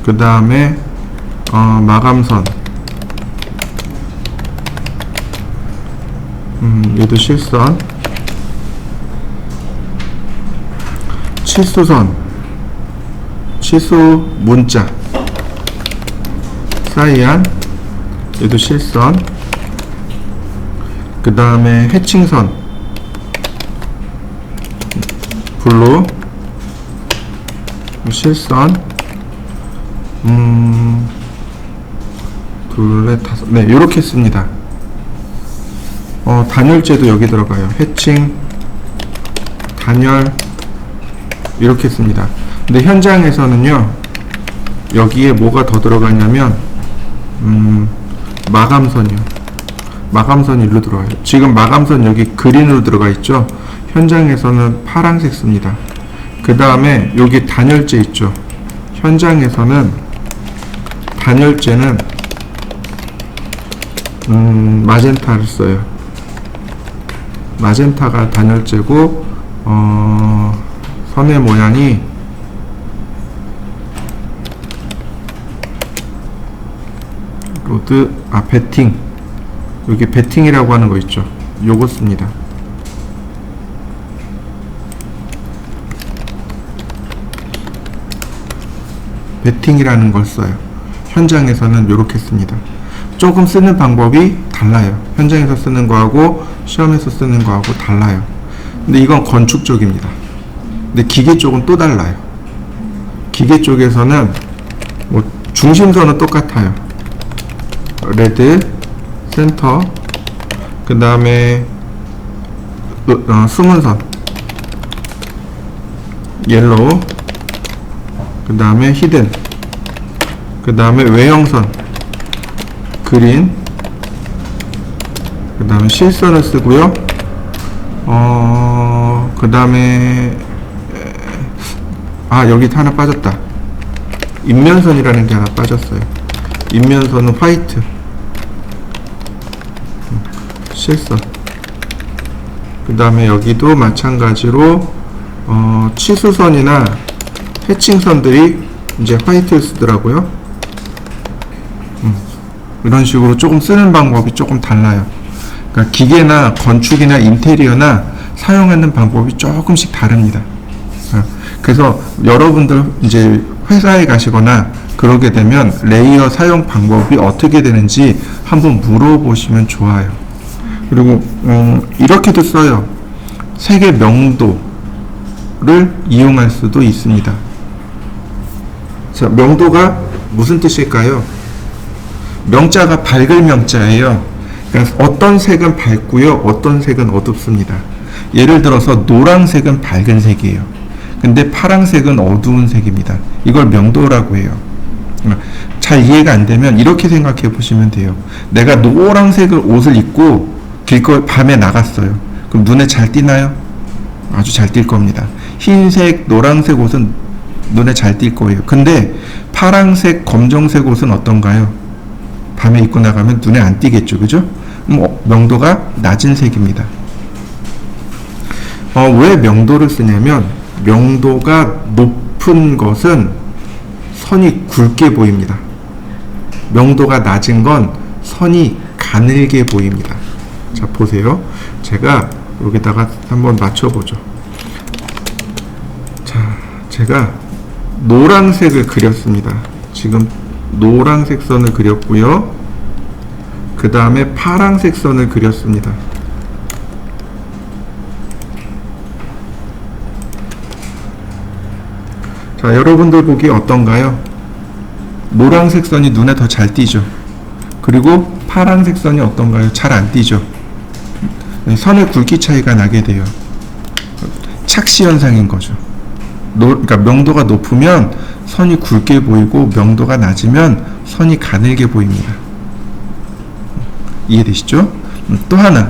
그 다음에 마감선. 얘도 실선. 치수선, 치수 문자, 사이안, 얘도 실선. 그 다음에 해칭선, 블루, 실선. 둘, 넷, 다섯. 네, 요렇게 씁니다. 단열재도 여기 들어가요. 해칭, 단열, 이렇게 씁니다. 근데 현장에서는요, 여기에 뭐가 더 들어가냐면 마감선이요. 마감선 일로 들어와요. 지금 마감선 여기 그린으로 들어가 있죠. 현장에서는 파란색 씁니다. 그 다음에 여기 단열재 있죠. 현장에서는 단열재는 마젠타를 써요. 마젠타가 단열재고, 선의 모양이 베팅. 여기 베팅이라고 하는 거 있죠. 요거 씁니다. 베팅이라는 걸 써요. 현장에서는 요렇게 씁니다. 조금 쓰는 방법이 달라요. 현장에서 쓰는 거하고 시험에서 쓰는 거하고 달라요. 근데 이건 건축 쪽입니다. 근데 기계 쪽은 또 달라요. 기계 쪽에서는 뭐 중심선은 똑같아요. 레드, 센터, 그 다음에 숨은 선, 옐로우, 그 다음에 히든, 그 다음에 외형선, 그린, 그 다음에 실선을 쓰고요. 그 다음에 여기 하나 빠졌다. 인면선이라는 게 하나 빠졌어요. 인면선은 화이트, 실선. 그 다음에 여기도 마찬가지로 치수선이나 해칭선들이 이제 화이트를 쓰더라고요. 이런 식으로 조금 쓰는 방법이 조금 달라요. 그러니까 기계나 건축이나 인테리어나 사용하는 방법이 조금씩 다릅니다. 그래서 여러분들 이제 회사에 가시거나 그러게 되면 레이어 사용 방법이 어떻게 되는지 한번 물어보시면 좋아요. 그리고 이렇게도 써요. 색의 명도를 이용할 수도 있습니다. 자, 명도가 무슨 뜻일까요? 명자가 밝을 명자예요. 그러니까 어떤 색은 밝고요, 어떤 색은 어둡습니다. 예를 들어서 노란색은 밝은 색이에요. 근데 파란색은 어두운 색입니다. 이걸 명도라고 해요. 잘 이해가 안 되면 이렇게 생각해 보시면 돼요. 내가 노란색을 옷을 입고 길거리 밤에 나갔어요. 그럼 눈에 잘 띄나요? 아주 잘 띌 겁니다. 흰색, 노란색 옷은 눈에 잘 띌 거예요. 근데 파란색, 검정색 옷은 어떤가요? 밤에 입고 나가면 눈에 안 띄겠죠, 그죠? 명도가 낮은 색입니다. 왜 명도를 쓰냐면 명도가 높은 것은 선이 굵게 보입니다. 명도가 낮은 건 선이 가늘게 보입니다. 자, 보세요. 제가 여기다가 한번 맞춰보죠. 자, 제가 노란색을 그렸습니다. 지금 노란색 선을 그렸고요. 그 다음에 파란색 선을 그렸습니다. 자, 여러분들 보기 어떤가요? 노란색 선이 눈에 더 잘 띄죠. 그리고 파란색 선이 어떤가요? 잘 안 띄죠. 선의 굵기 차이가 나게 돼요. 착시 현상인 거죠. 그러니까 명도가 높으면 선이 굵게 보이고 명도가 낮으면 선이 가늘게 보입니다. 이해되시죠? 또 하나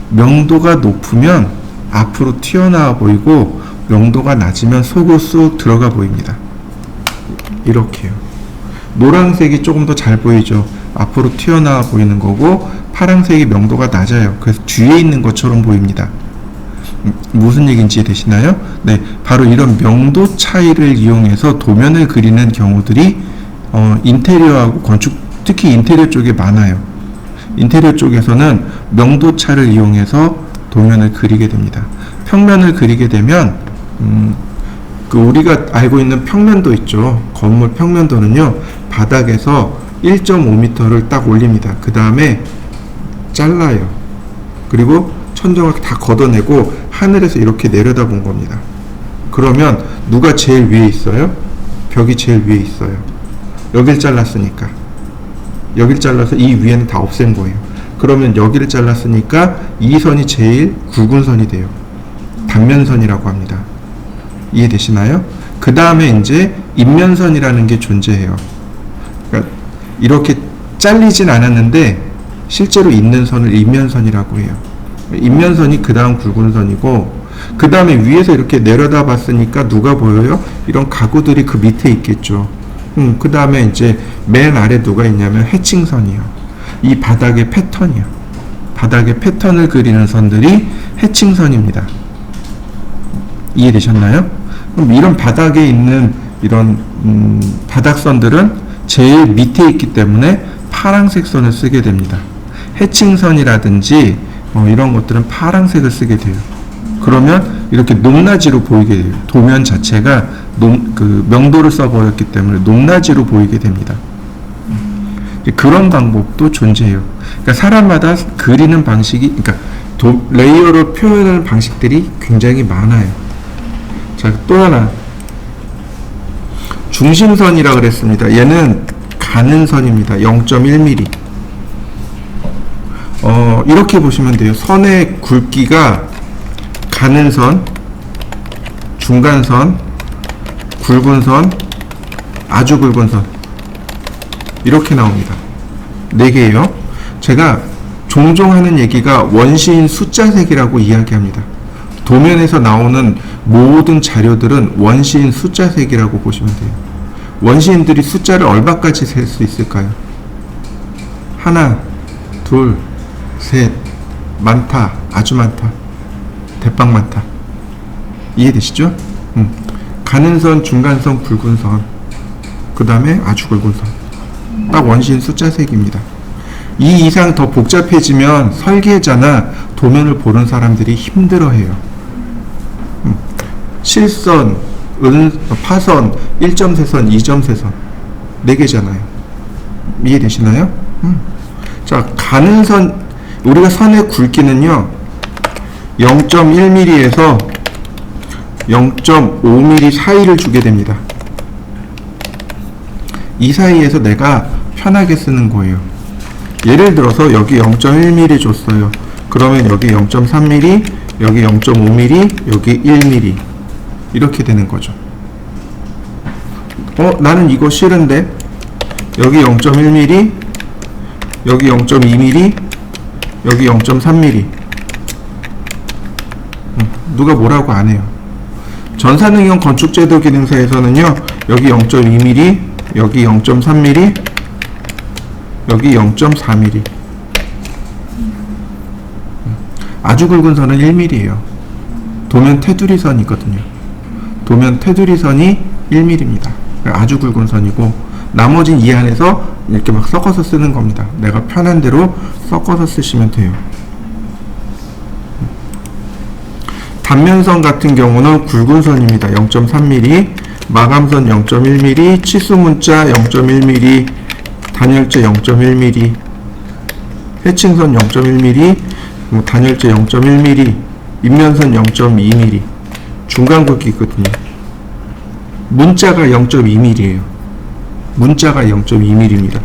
명도가 높으면 앞으로 튀어나와 보이고 명도가 낮으면 속으로 쑥 들어가 보입니다. 이렇게요. 노란색이 조금 더 잘 보이죠. 앞으로 튀어나와 보이는 거고 파란색이 명도가 낮아요. 그래서 뒤에 있는 것처럼 보입니다. 무슨 얘기인지 되시나요? 네, 바로 이런 명도 차이를 이용해서 도면을 그리는 경우들이 인테리어하고 건축, 특히 인테리어 쪽에 많아요. 인테리어 쪽에서는 명도 차를 이용해서 도면을 그리게 됩니다. 평면을 그리게 되면 우리가 알고 있는 평면도 있죠. 건물 평면도는요, 바닥에서 1.5m를 딱 올립니다. 그 다음에 잘라요. 그리고 천정을 다 걷어내고 하늘에서 이렇게 내려다본 겁니다. 그러면 누가 제일 위에 있어요? 벽이 제일 위에 있어요. 여길 잘랐으니까. 여길 잘라서 이 위에는 다 없앤 거예요. 그러면 여기를 잘랐으니까 이 선이 제일 굵은 선이 돼요. 단면선이라고 합니다. 이해되시나요? 그 다음에 이제 인면선이라는 게 존재해요. 그러니까 이렇게 잘리진 않았는데 실제로 있는 선을 인면선이라고 해요. 인면선이 그 다음 굵은 선이고, 그 다음에 위에서 이렇게 내려다 봤으니까 누가 보여요? 이런 가구들이 그 밑에 있겠죠. 그 다음에 이제 맨 아래 누가 있냐면 해칭선이요. 이 바닥의 패턴이요. 바닥의 패턴을 그리는 선들이 해칭선입니다. 이해되셨나요? 그럼 이런 바닥에 있는 이런 바닥선들은 제일 밑에 있기 때문에 파란색 선을 쓰게 됩니다. 해칭선이라든지 이런 것들은 파란색을 쓰게 돼요. 그러면 이렇게 높낮이로 보이게 돼요. 도면 자체가 명도를 써버렸기 때문에 높낮이로 보이게 됩니다. 그런 방법도 존재해요. 그러니까 사람마다 그리는 방식이, 그러니까 레이어로 표현하는 방식들이 굉장히 많아요. 자, 또 하나 중심선이라 그랬습니다. 얘는 가는 선입니다. 0.1mm. 이렇게 보시면 돼요. 선의 굵기가 가는 선, 중간선, 굵은 선, 아주 굵은 선, 이렇게 나옵니다. 4개예요. 제가 종종 하는 얘기가 원시인 숫자색이라고 이야기합니다. 도면에서 나오는 모든 자료들은 원시인 숫자색이라고 보시면 돼요. 원시인들이 숫자를 얼마까지 셀 수 있을까요? 하나, 둘, 셋, 많다, 아주 많다, 대빵 많다. 이해되시죠? 가는 선, 중간선, 굵은 선, 그 다음에 아주 굵은 선. 딱 원시인 숫자색입니다. 이 이상 더 복잡해지면 설계자나 도면을 보는 사람들이 힘들어해요. 실선, 파선, 1.3선, 2.3선 4개잖아요. 이해되시나요? 자, 가는 선, 우리가 선의 굵기는요 0.1mm에서 0.5mm 사이를 주게 됩니다. 이 사이에서 내가 편하게 쓰는 거예요. 예를 들어서 여기 0.1mm 줬어요. 그러면 여기 0.3mm, 여기 0.5mm, 여기 1mm 이렇게 되는 거죠. 나는 이거 싫은데 여기 0.1mm, 여기 0.2mm, 여기 0.3mm. 누가 뭐라고 안 해요. 전산응용 건축제도 기능사에서는요 여기 0.2mm, 여기 0.3mm, 여기 0.4mm. 아주 굵은 선은 1mm예요. 도면 테두리 선이거든요. 도면 테두리 선이 1mm입니다. 아주 굵은 선이고 나머지는 이 안에서 이렇게 막 섞어서 쓰는 겁니다. 내가 편한 대로 섞어서 쓰시면 돼요. 단면선 같은 경우는 굵은 선입니다. 0.3mm, 마감선 0.1mm, 치수문자 0.1mm, 단열재 0.1mm, 해칭선 0.1mm, 단열재 0.1mm, 입면선 0.2mm, 중간 굵기거든요. 문자가 0.2mm예요. 문자가 0.2mm입니다.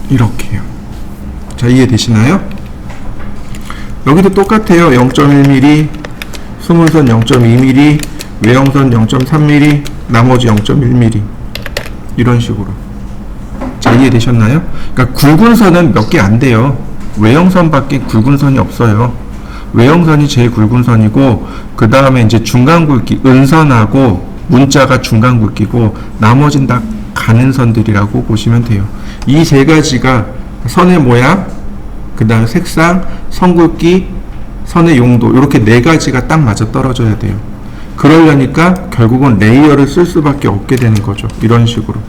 이렇게요. 자, 이해되시나요? 여기도 똑같아요. 0.1mm, 수문선 0.2mm, 외형선 0.3mm, 나머지 0.1mm 이런 식으로. 자, 이해되셨나요? 그러니까 굵은 선은 몇 개 안 돼요. 외형선밖에 굵은 선이 없어요. 외형선이 제일 굵은 선이고 그 다음에 이제 중간 굵기, 은선하고 문자가 중간 굵기고 나머진 다 가는 선들이라고 보시면 돼요. 이 세 가지가 선의 모양, 그 다음 색상, 선 굵기, 선의 용도 이렇게 네 가지가 딱 맞아 떨어져야 돼요. 그러려니까 결국은 레이어를 쓸 수밖에 없게 되는 거죠. 이런 식으로.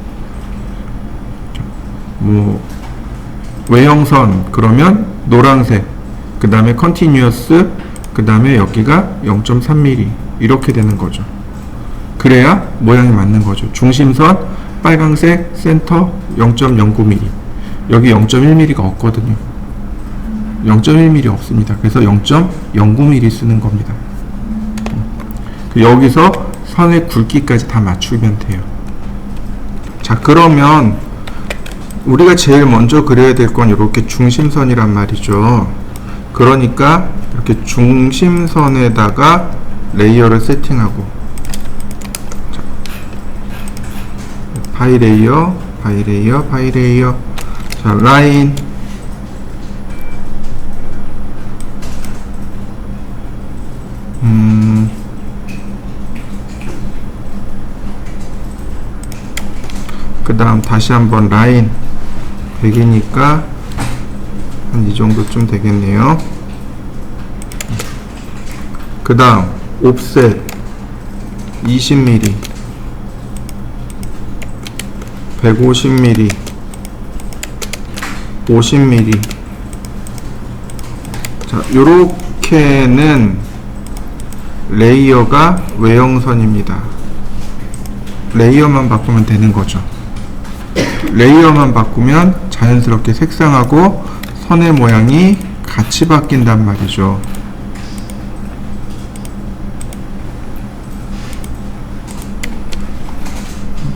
외형선 그러면 노란색, 그 다음에 컨티뉴어스, 그 다음에 여기가 0.3mm 이렇게 되는 거죠. 그래야 모양이 맞는 거죠. 중심선 빨강색, 센터 0.09mm, 여기 0.1mm가 없거든요. 0.1mm 없습니다. 그래서 0.09mm 쓰는 겁니다. 여기서 선의 굵기까지 다 맞추면 돼요. 자, 그러면 우리가 제일 먼저 그려야 될 건 이렇게 중심선이란 말이죠. 그러니까 이렇게 중심선에다가 레이어를 세팅하고, 자, 바이레이어, 바이레이어, 바이레이어. 자, 라인, 그 다음 다시 한번 라인 100이니까 한 이 정도쯤 되겠네요. 그 다음 옵셋 20mm, 150mm, 50mm. 자, 요렇게는 레이어가 외형선입니다. 레이어만 바꾸면 되는 거죠. 레이어만 바꾸면 자연스럽게 색상하고 선의 모양이 같이 바뀐단 말이죠.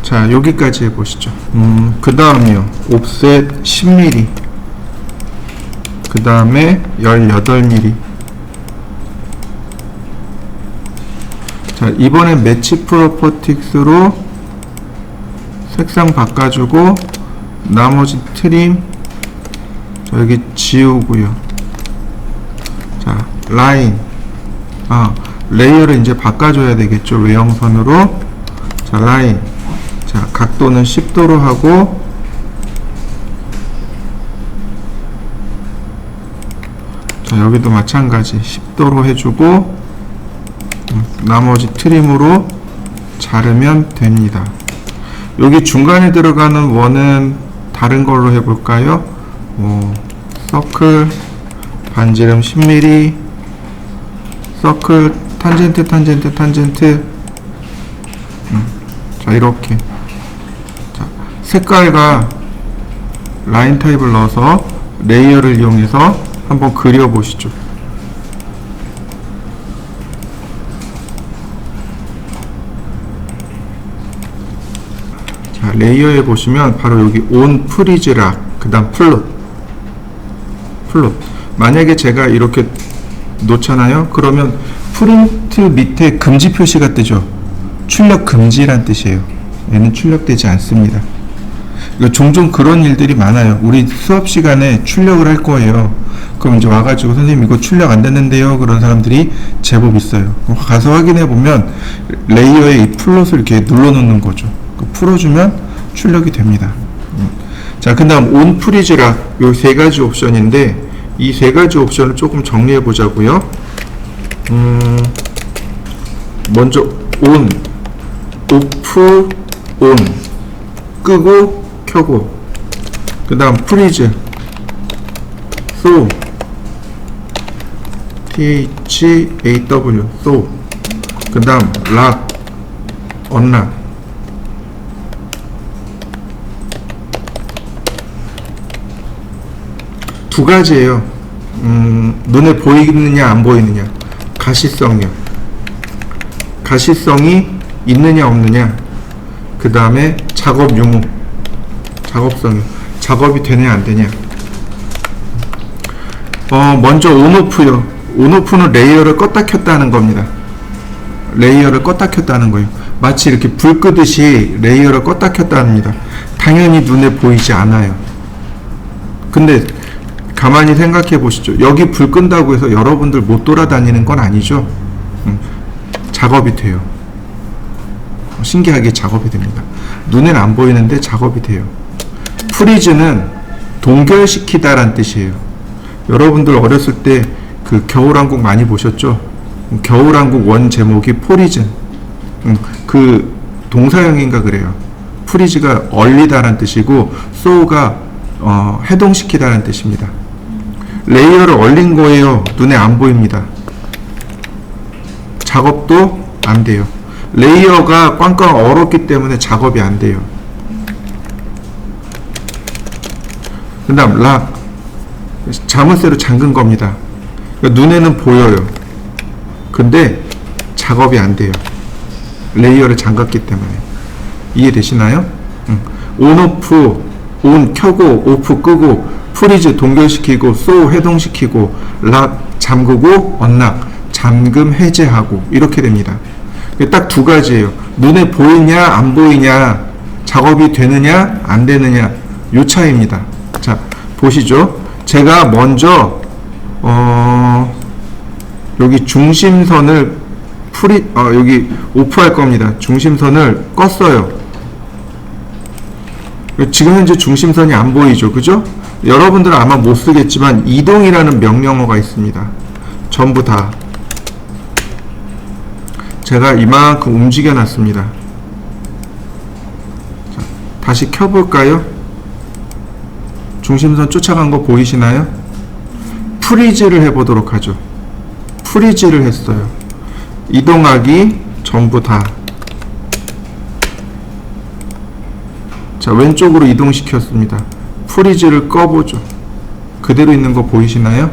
자, 여기까지 해보시죠. 그 다음이요. 옵셋 10mm. 그 다음에 18mm. 자, 이번엔 매치 프로퍼틱스로 색상 바꿔주고, 나머지 트림, 자, 여기 지우고요. 자, 라인. 레이어를 이제 바꿔줘야 되겠죠. 외형선으로. 자, 라인. 자, 각도는 10도로 하고, 자, 여기도 마찬가지 10도로 해주고, 나머지 트림으로 자르면 됩니다. 여기 중간에 들어가는 원은 다른 걸로 해볼까요? 서클, 반지름 10mm, 서클, 탄젠트. 자, 이렇게. 자, 색깔과 라인 타입을 넣어서 레이어를 이용해서 한번 그려보시죠. 자, 레이어에 보시면 바로 여기 온 프리즈 락, 그 다음 플롯. 만약에 제가 이렇게 놓잖아요. 그러면 프린트 밑에 금지 표시가 뜨죠. 출력 금지란 뜻이에요. 얘는 출력되지 않습니다. 종종 그런 일들이 많아요. 우리 수업 시간에 출력을 할 거예요. 그럼 이제 와가지고 선생님 이거 출력 안 됐는데요. 그런 사람들이 제법 있어요. 가서 확인해 보면 레이어에 이 플롯을 이렇게 눌러 놓는 거죠. 풀어주면 출력이 됩니다. 자, 그 다음 온 프리즈락, 요 세 가지 옵션인데 이 세 가지 옵션을 조금 정리해 보자고요. 먼저 온, 오프, 온, 끄고 켜고, 그 다음 프리즈, THAW, 그 다음 락, 언락. 두 가지예요. 눈에 보이느냐 안 보이느냐, 가시성이요. 가시성이 있느냐 없느냐, 그 다음에 작업 유무, 작업성이요. 작업이 되냐 안 되냐. 먼저 온오프요. 온오프는 레이어를 껐다 켰다 하는 겁니다. 레이어를 껐다 켰다 하는 거예요. 마치 이렇게 불 끄듯이 레이어를 껐다 켰다 합니다. 당연히 눈에 보이지 않아요. 근데 가만히 생각해 보시죠. 여기 불 끈다고 해서 여러분들 못 돌아다니는 건 아니죠. 작업이 돼요. 신기하게 작업이 됩니다. 눈에는 안 보이는데 작업이 돼요. 프리즈는 동결시키다 란 뜻이에요. 여러분들 어렸을 때 그 겨울왕국 많이 보셨죠? 겨울왕국 원 제목이 포리즌. 그 동사형인가 그래요. 프리즈가 얼리다 란 뜻이고, 소우가 해동시키다 란 뜻입니다. 레이어를 얼린 거예요. 눈에 안 보입니다. 작업도 안 돼요. 레이어가 꽝꽝 얼었기 때문에 작업이 안 돼요. 그 다음 락, 자물쇠로 잠근 겁니다. 그러니까 눈에는 보여요. 근데 작업이 안 돼요. 레이어를 잠갔기 때문에. 이해되시나요? 온 오프, 온 켜고, 오프 끄고, 프리즈 동결시키고, 소 해동시키고, 락 잠그고, 언락 잠금 해제하고, 이렇게 됩니다. 딱 두 가지예요. 눈에 보이냐 안 보이냐, 작업이 되느냐 안 되느냐, 요 차이입니다. 자, 보시죠. 제가 먼저 여기 중심선을 여기 오프할 겁니다. 중심선을 껐어요. 지금 현재 중심선이 안 보이죠, 그죠? 여러분들은 아마 못 쓰겠지만 이동이라는 명령어가 있습니다. 전부 다 제가 이만큼 움직여 놨습니다. 자, 다시 켜볼까요? 중심선 쫓아간 거 보이시나요? 프리즈를 해보도록 하죠. 프리즈를 했어요. 이동하기 전부 다 자, 왼쪽으로 이동시켰습니다. 프리즈를 꺼보죠. 그대로 있는 거 보이시나요?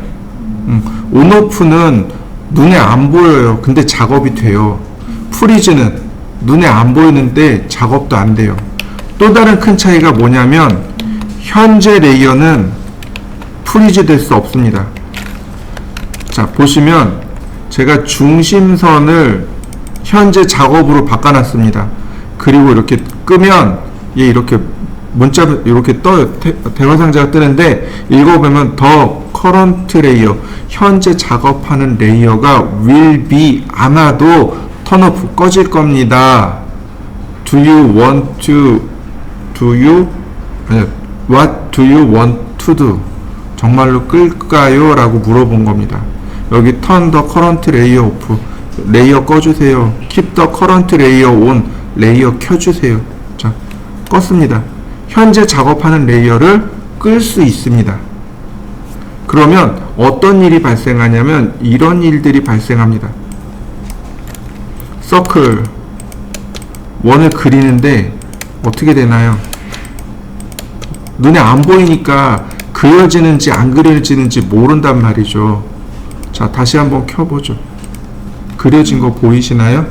온오프는 눈에 안 보여요. 근데 작업이 돼요. 프리즈는 눈에 안 보이는데 작업도 안 돼요. 또 다른 큰 차이가 뭐냐면 현재 레이어는 프리즈 될 수 없습니다. 자, 보시면 제가 중심선을 현재 작업으로 바꿔놨습니다. 그리고 이렇게 끄면 얘 이렇게 문자 이렇게 떠요. 대화 상자가 뜨는데 읽어보면 더 커런트 레이어, 현재 작업하는 레이어가 will be 안 와도 turn off 꺼질 겁니다. do you what do you want to do? 정말로 끌까요? 라고 물어본 겁니다. 여기 turn the current layer off, 레이어 꺼주세요. keep the current layer on, 레이어 켜주세요. 자, 껐습니다. 현재 작업하는 레이어를 끌 수 있습니다. 그러면 어떤 일이 발생하냐면 이런 일들이 발생합니다. 서클 원을 그리는데 어떻게 되나요? 눈에 안 보이니까 그려지는지 안 그려지는지 모른단 말이죠. 자, 다시 한번 켜보죠. 그려진 거 보이시나요?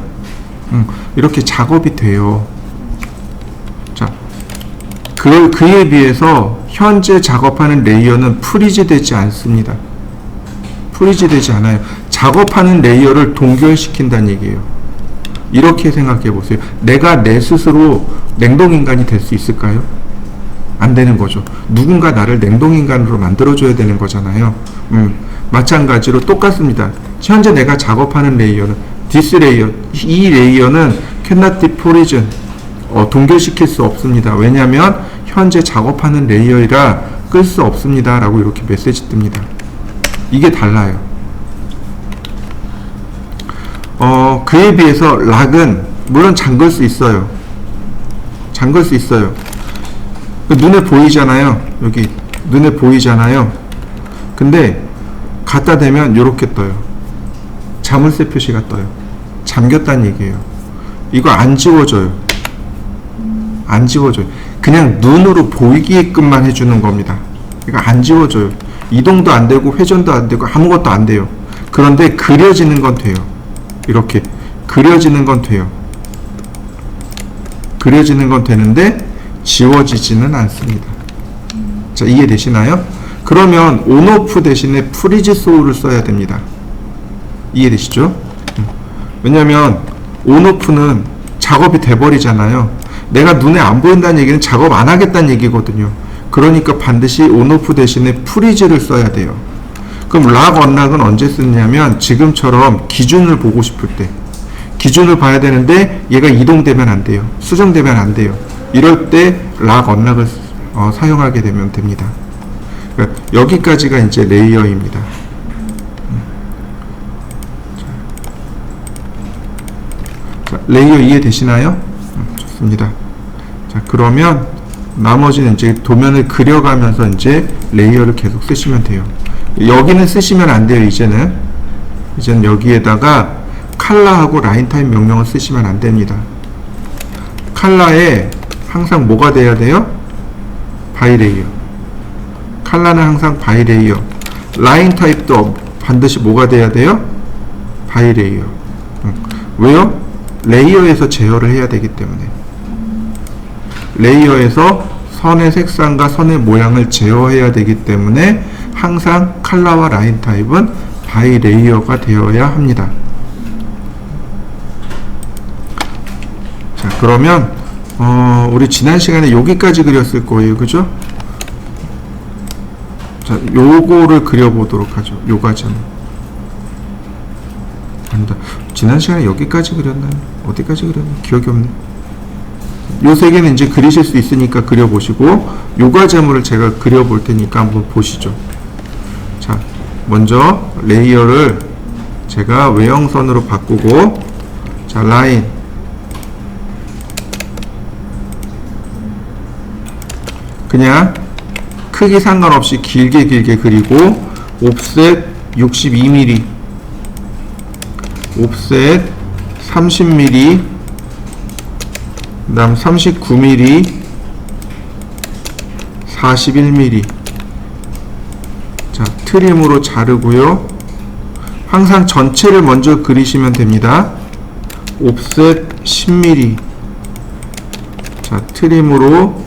이렇게 작업이 돼요. 자, 그에 비해서 현재 작업하는 레이어는 프리즈 되지 않습니다. 프리즈 되지 않아요. 작업하는 레이어를 동결시킨다는 얘기예요. 이렇게 생각해 보세요. 내가 내 스스로 냉동인간이 될 수 있을까요? 안 되는 거죠. 누군가 나를 냉동인간으로 만들어줘야 되는 거잖아요. 마찬가지로 똑같습니다. 현재 내가 작업하는 레이어는 this 레이어, 이 레이어는 cannot be frozen, 동결시킬 수 없습니다. 왜냐하면 현재 작업하는 레이어이라 끌 수 없습니다. 라고 이렇게 메시지 뜹니다. 이게 달라요. 그에 비해서 락은 물론 잠글 수 있어요. 잠글 수 있어요. 눈에 보이잖아요. 여기 눈에 보이잖아요. 근데 갖다 대면 이렇게 떠요. 자물쇠 표시가 떠요. 잠겼다는 얘기예요. 이거 안 지워져요. 안 지워져요. 그냥 눈으로 보이게끔만 해주는 겁니다. 이거 안 지워져요. 이동도 안 되고 회전도 안 되고 아무것도 안 돼요. 그런데 그려지는 건 돼요. 이렇게 그려지는 건 돼요. 그려지는 건 되는데 지워지지는 않습니다. 자, 이해되시나요? 그러면 온오프 대신에 프리즈 소울을 써야 됩니다. 이해되시죠? 왜냐면 온오프는 작업이 돼버리잖아요. 내가 눈에 안 보인다는 얘기는 작업 안 하겠다는 얘기거든요. 그러니까 반드시 온오프 대신에 프리즈를 써야 돼요. 그럼 락, 언락은 언제 쓰냐면 지금처럼 기준을 보고 싶을 때, 기준을 봐야 되는데 얘가 이동되면 안 돼요. 수정되면 안 돼요. 이럴 때 락, 언락을 사용하게 되면 됩니다. 그러니까 여기까지가 이제 레이어입니다. 자, 레이어 이해되시나요? 좋습니다. 자, 그러면 나머지는 이제 도면을 그려가면서 이제 레이어를 계속 쓰시면 돼요. 여기는 쓰시면 안 돼요. 이제는 여기에다가 컬러하고 라인 타입 명령을 쓰시면 안 됩니다. 컬러에 항상 뭐가 돼야 돼요? 바이 레이어. 컬러는 항상 바이 레이어. 라인 타입도 반드시 뭐가 돼야 돼요? 바이 레이어. 왜요? 레이어에서 제어를 해야 되기 때문에. 레이어에서 선의 색상과 선의 모양을 제어해야 되기 때문에 항상 컬러와 라인 타입은 바이 레이어가 되어야 합니다. 자, 그러면 우리 지난 시간에 여기까지 그렸을 거예요. 그죠? 자, 요거를 그려보도록 하죠. 요 과정. 아니다. 지난 시간에 여기까지 그렸나요? 어디까지 그렸나요? 기억이 없네. 요 세 개는 이제 그리실 수 있으니까 그려보시고, 요 과제물을 제가 그려볼 테니까 한번 보시죠. 자, 먼저 레이어를 제가 외형선으로 바꾸고, 자, 라인. 그냥 크기 상관없이 길게 그리고, 옵셋 62mm, 옵셋 30mm, 그 다음 39mm, 41mm. 자, 트림으로 자르고요. 항상 전체를 먼저 그리시면 됩니다. 옵셋 10mm. 자, 트림으로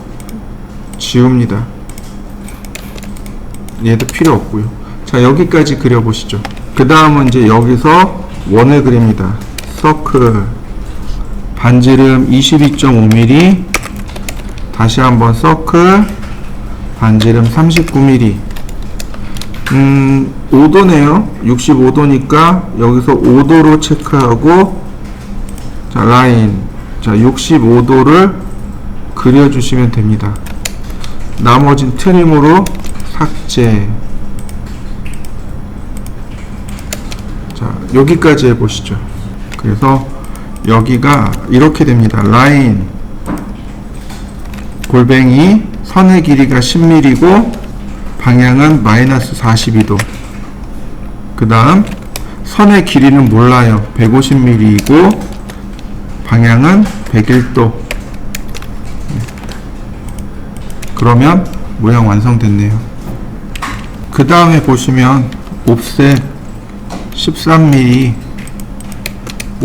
지웁니다. 얘도 필요 없고요. 자, 여기까지 그려보시죠. 그 다음은 이제 여기서 원을 그립니다. 서클, 반지름 22.5mm, 다시 한번 서클, 반지름 39mm. 5도네요. 65도니까 여기서 5도로 체크하고, 자, 라인, 자, 65도를 그려주시면 됩니다. 나머진 트림으로 삭제. 자, 여기까지 해보시죠. 그래서 여기가 이렇게 됩니다. 라인, 골뱅이, 선의 길이가 10mm고 방향은 마이너스 42도. 그 다음 선의 길이는 몰라요. 150mm이고 방향은 101도. 그러면 모양 완성됐네요. 그 다음에 보시면 옵셋 13mm,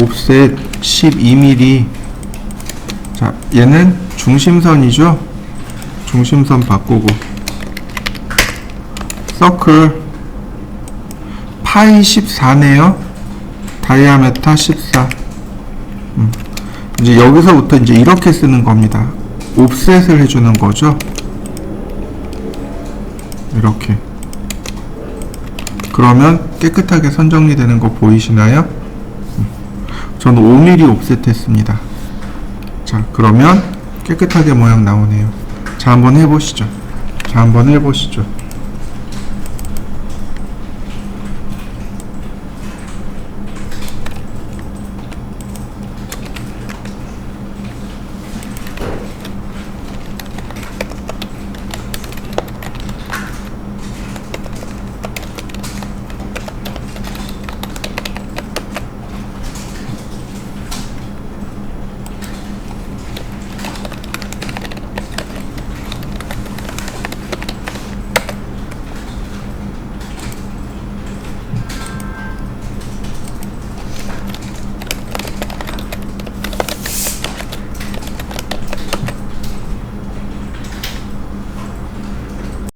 옵셋 12mm. 자, 얘는 중심선이죠. 중심선 바꾸고, 서클 파이 14네요. 다이아메타 14. 이제 여기서부터 이제 이렇게 쓰는 겁니다. 옵셋을 해주는 거죠. 이렇게. 그러면 깨끗하게 선 정리되는 거 보이시나요? 저는 5mm 옵셋 했습니다. 자, 그러면 깨끗하게 모양 나오네요. 자, 한번 해보시죠.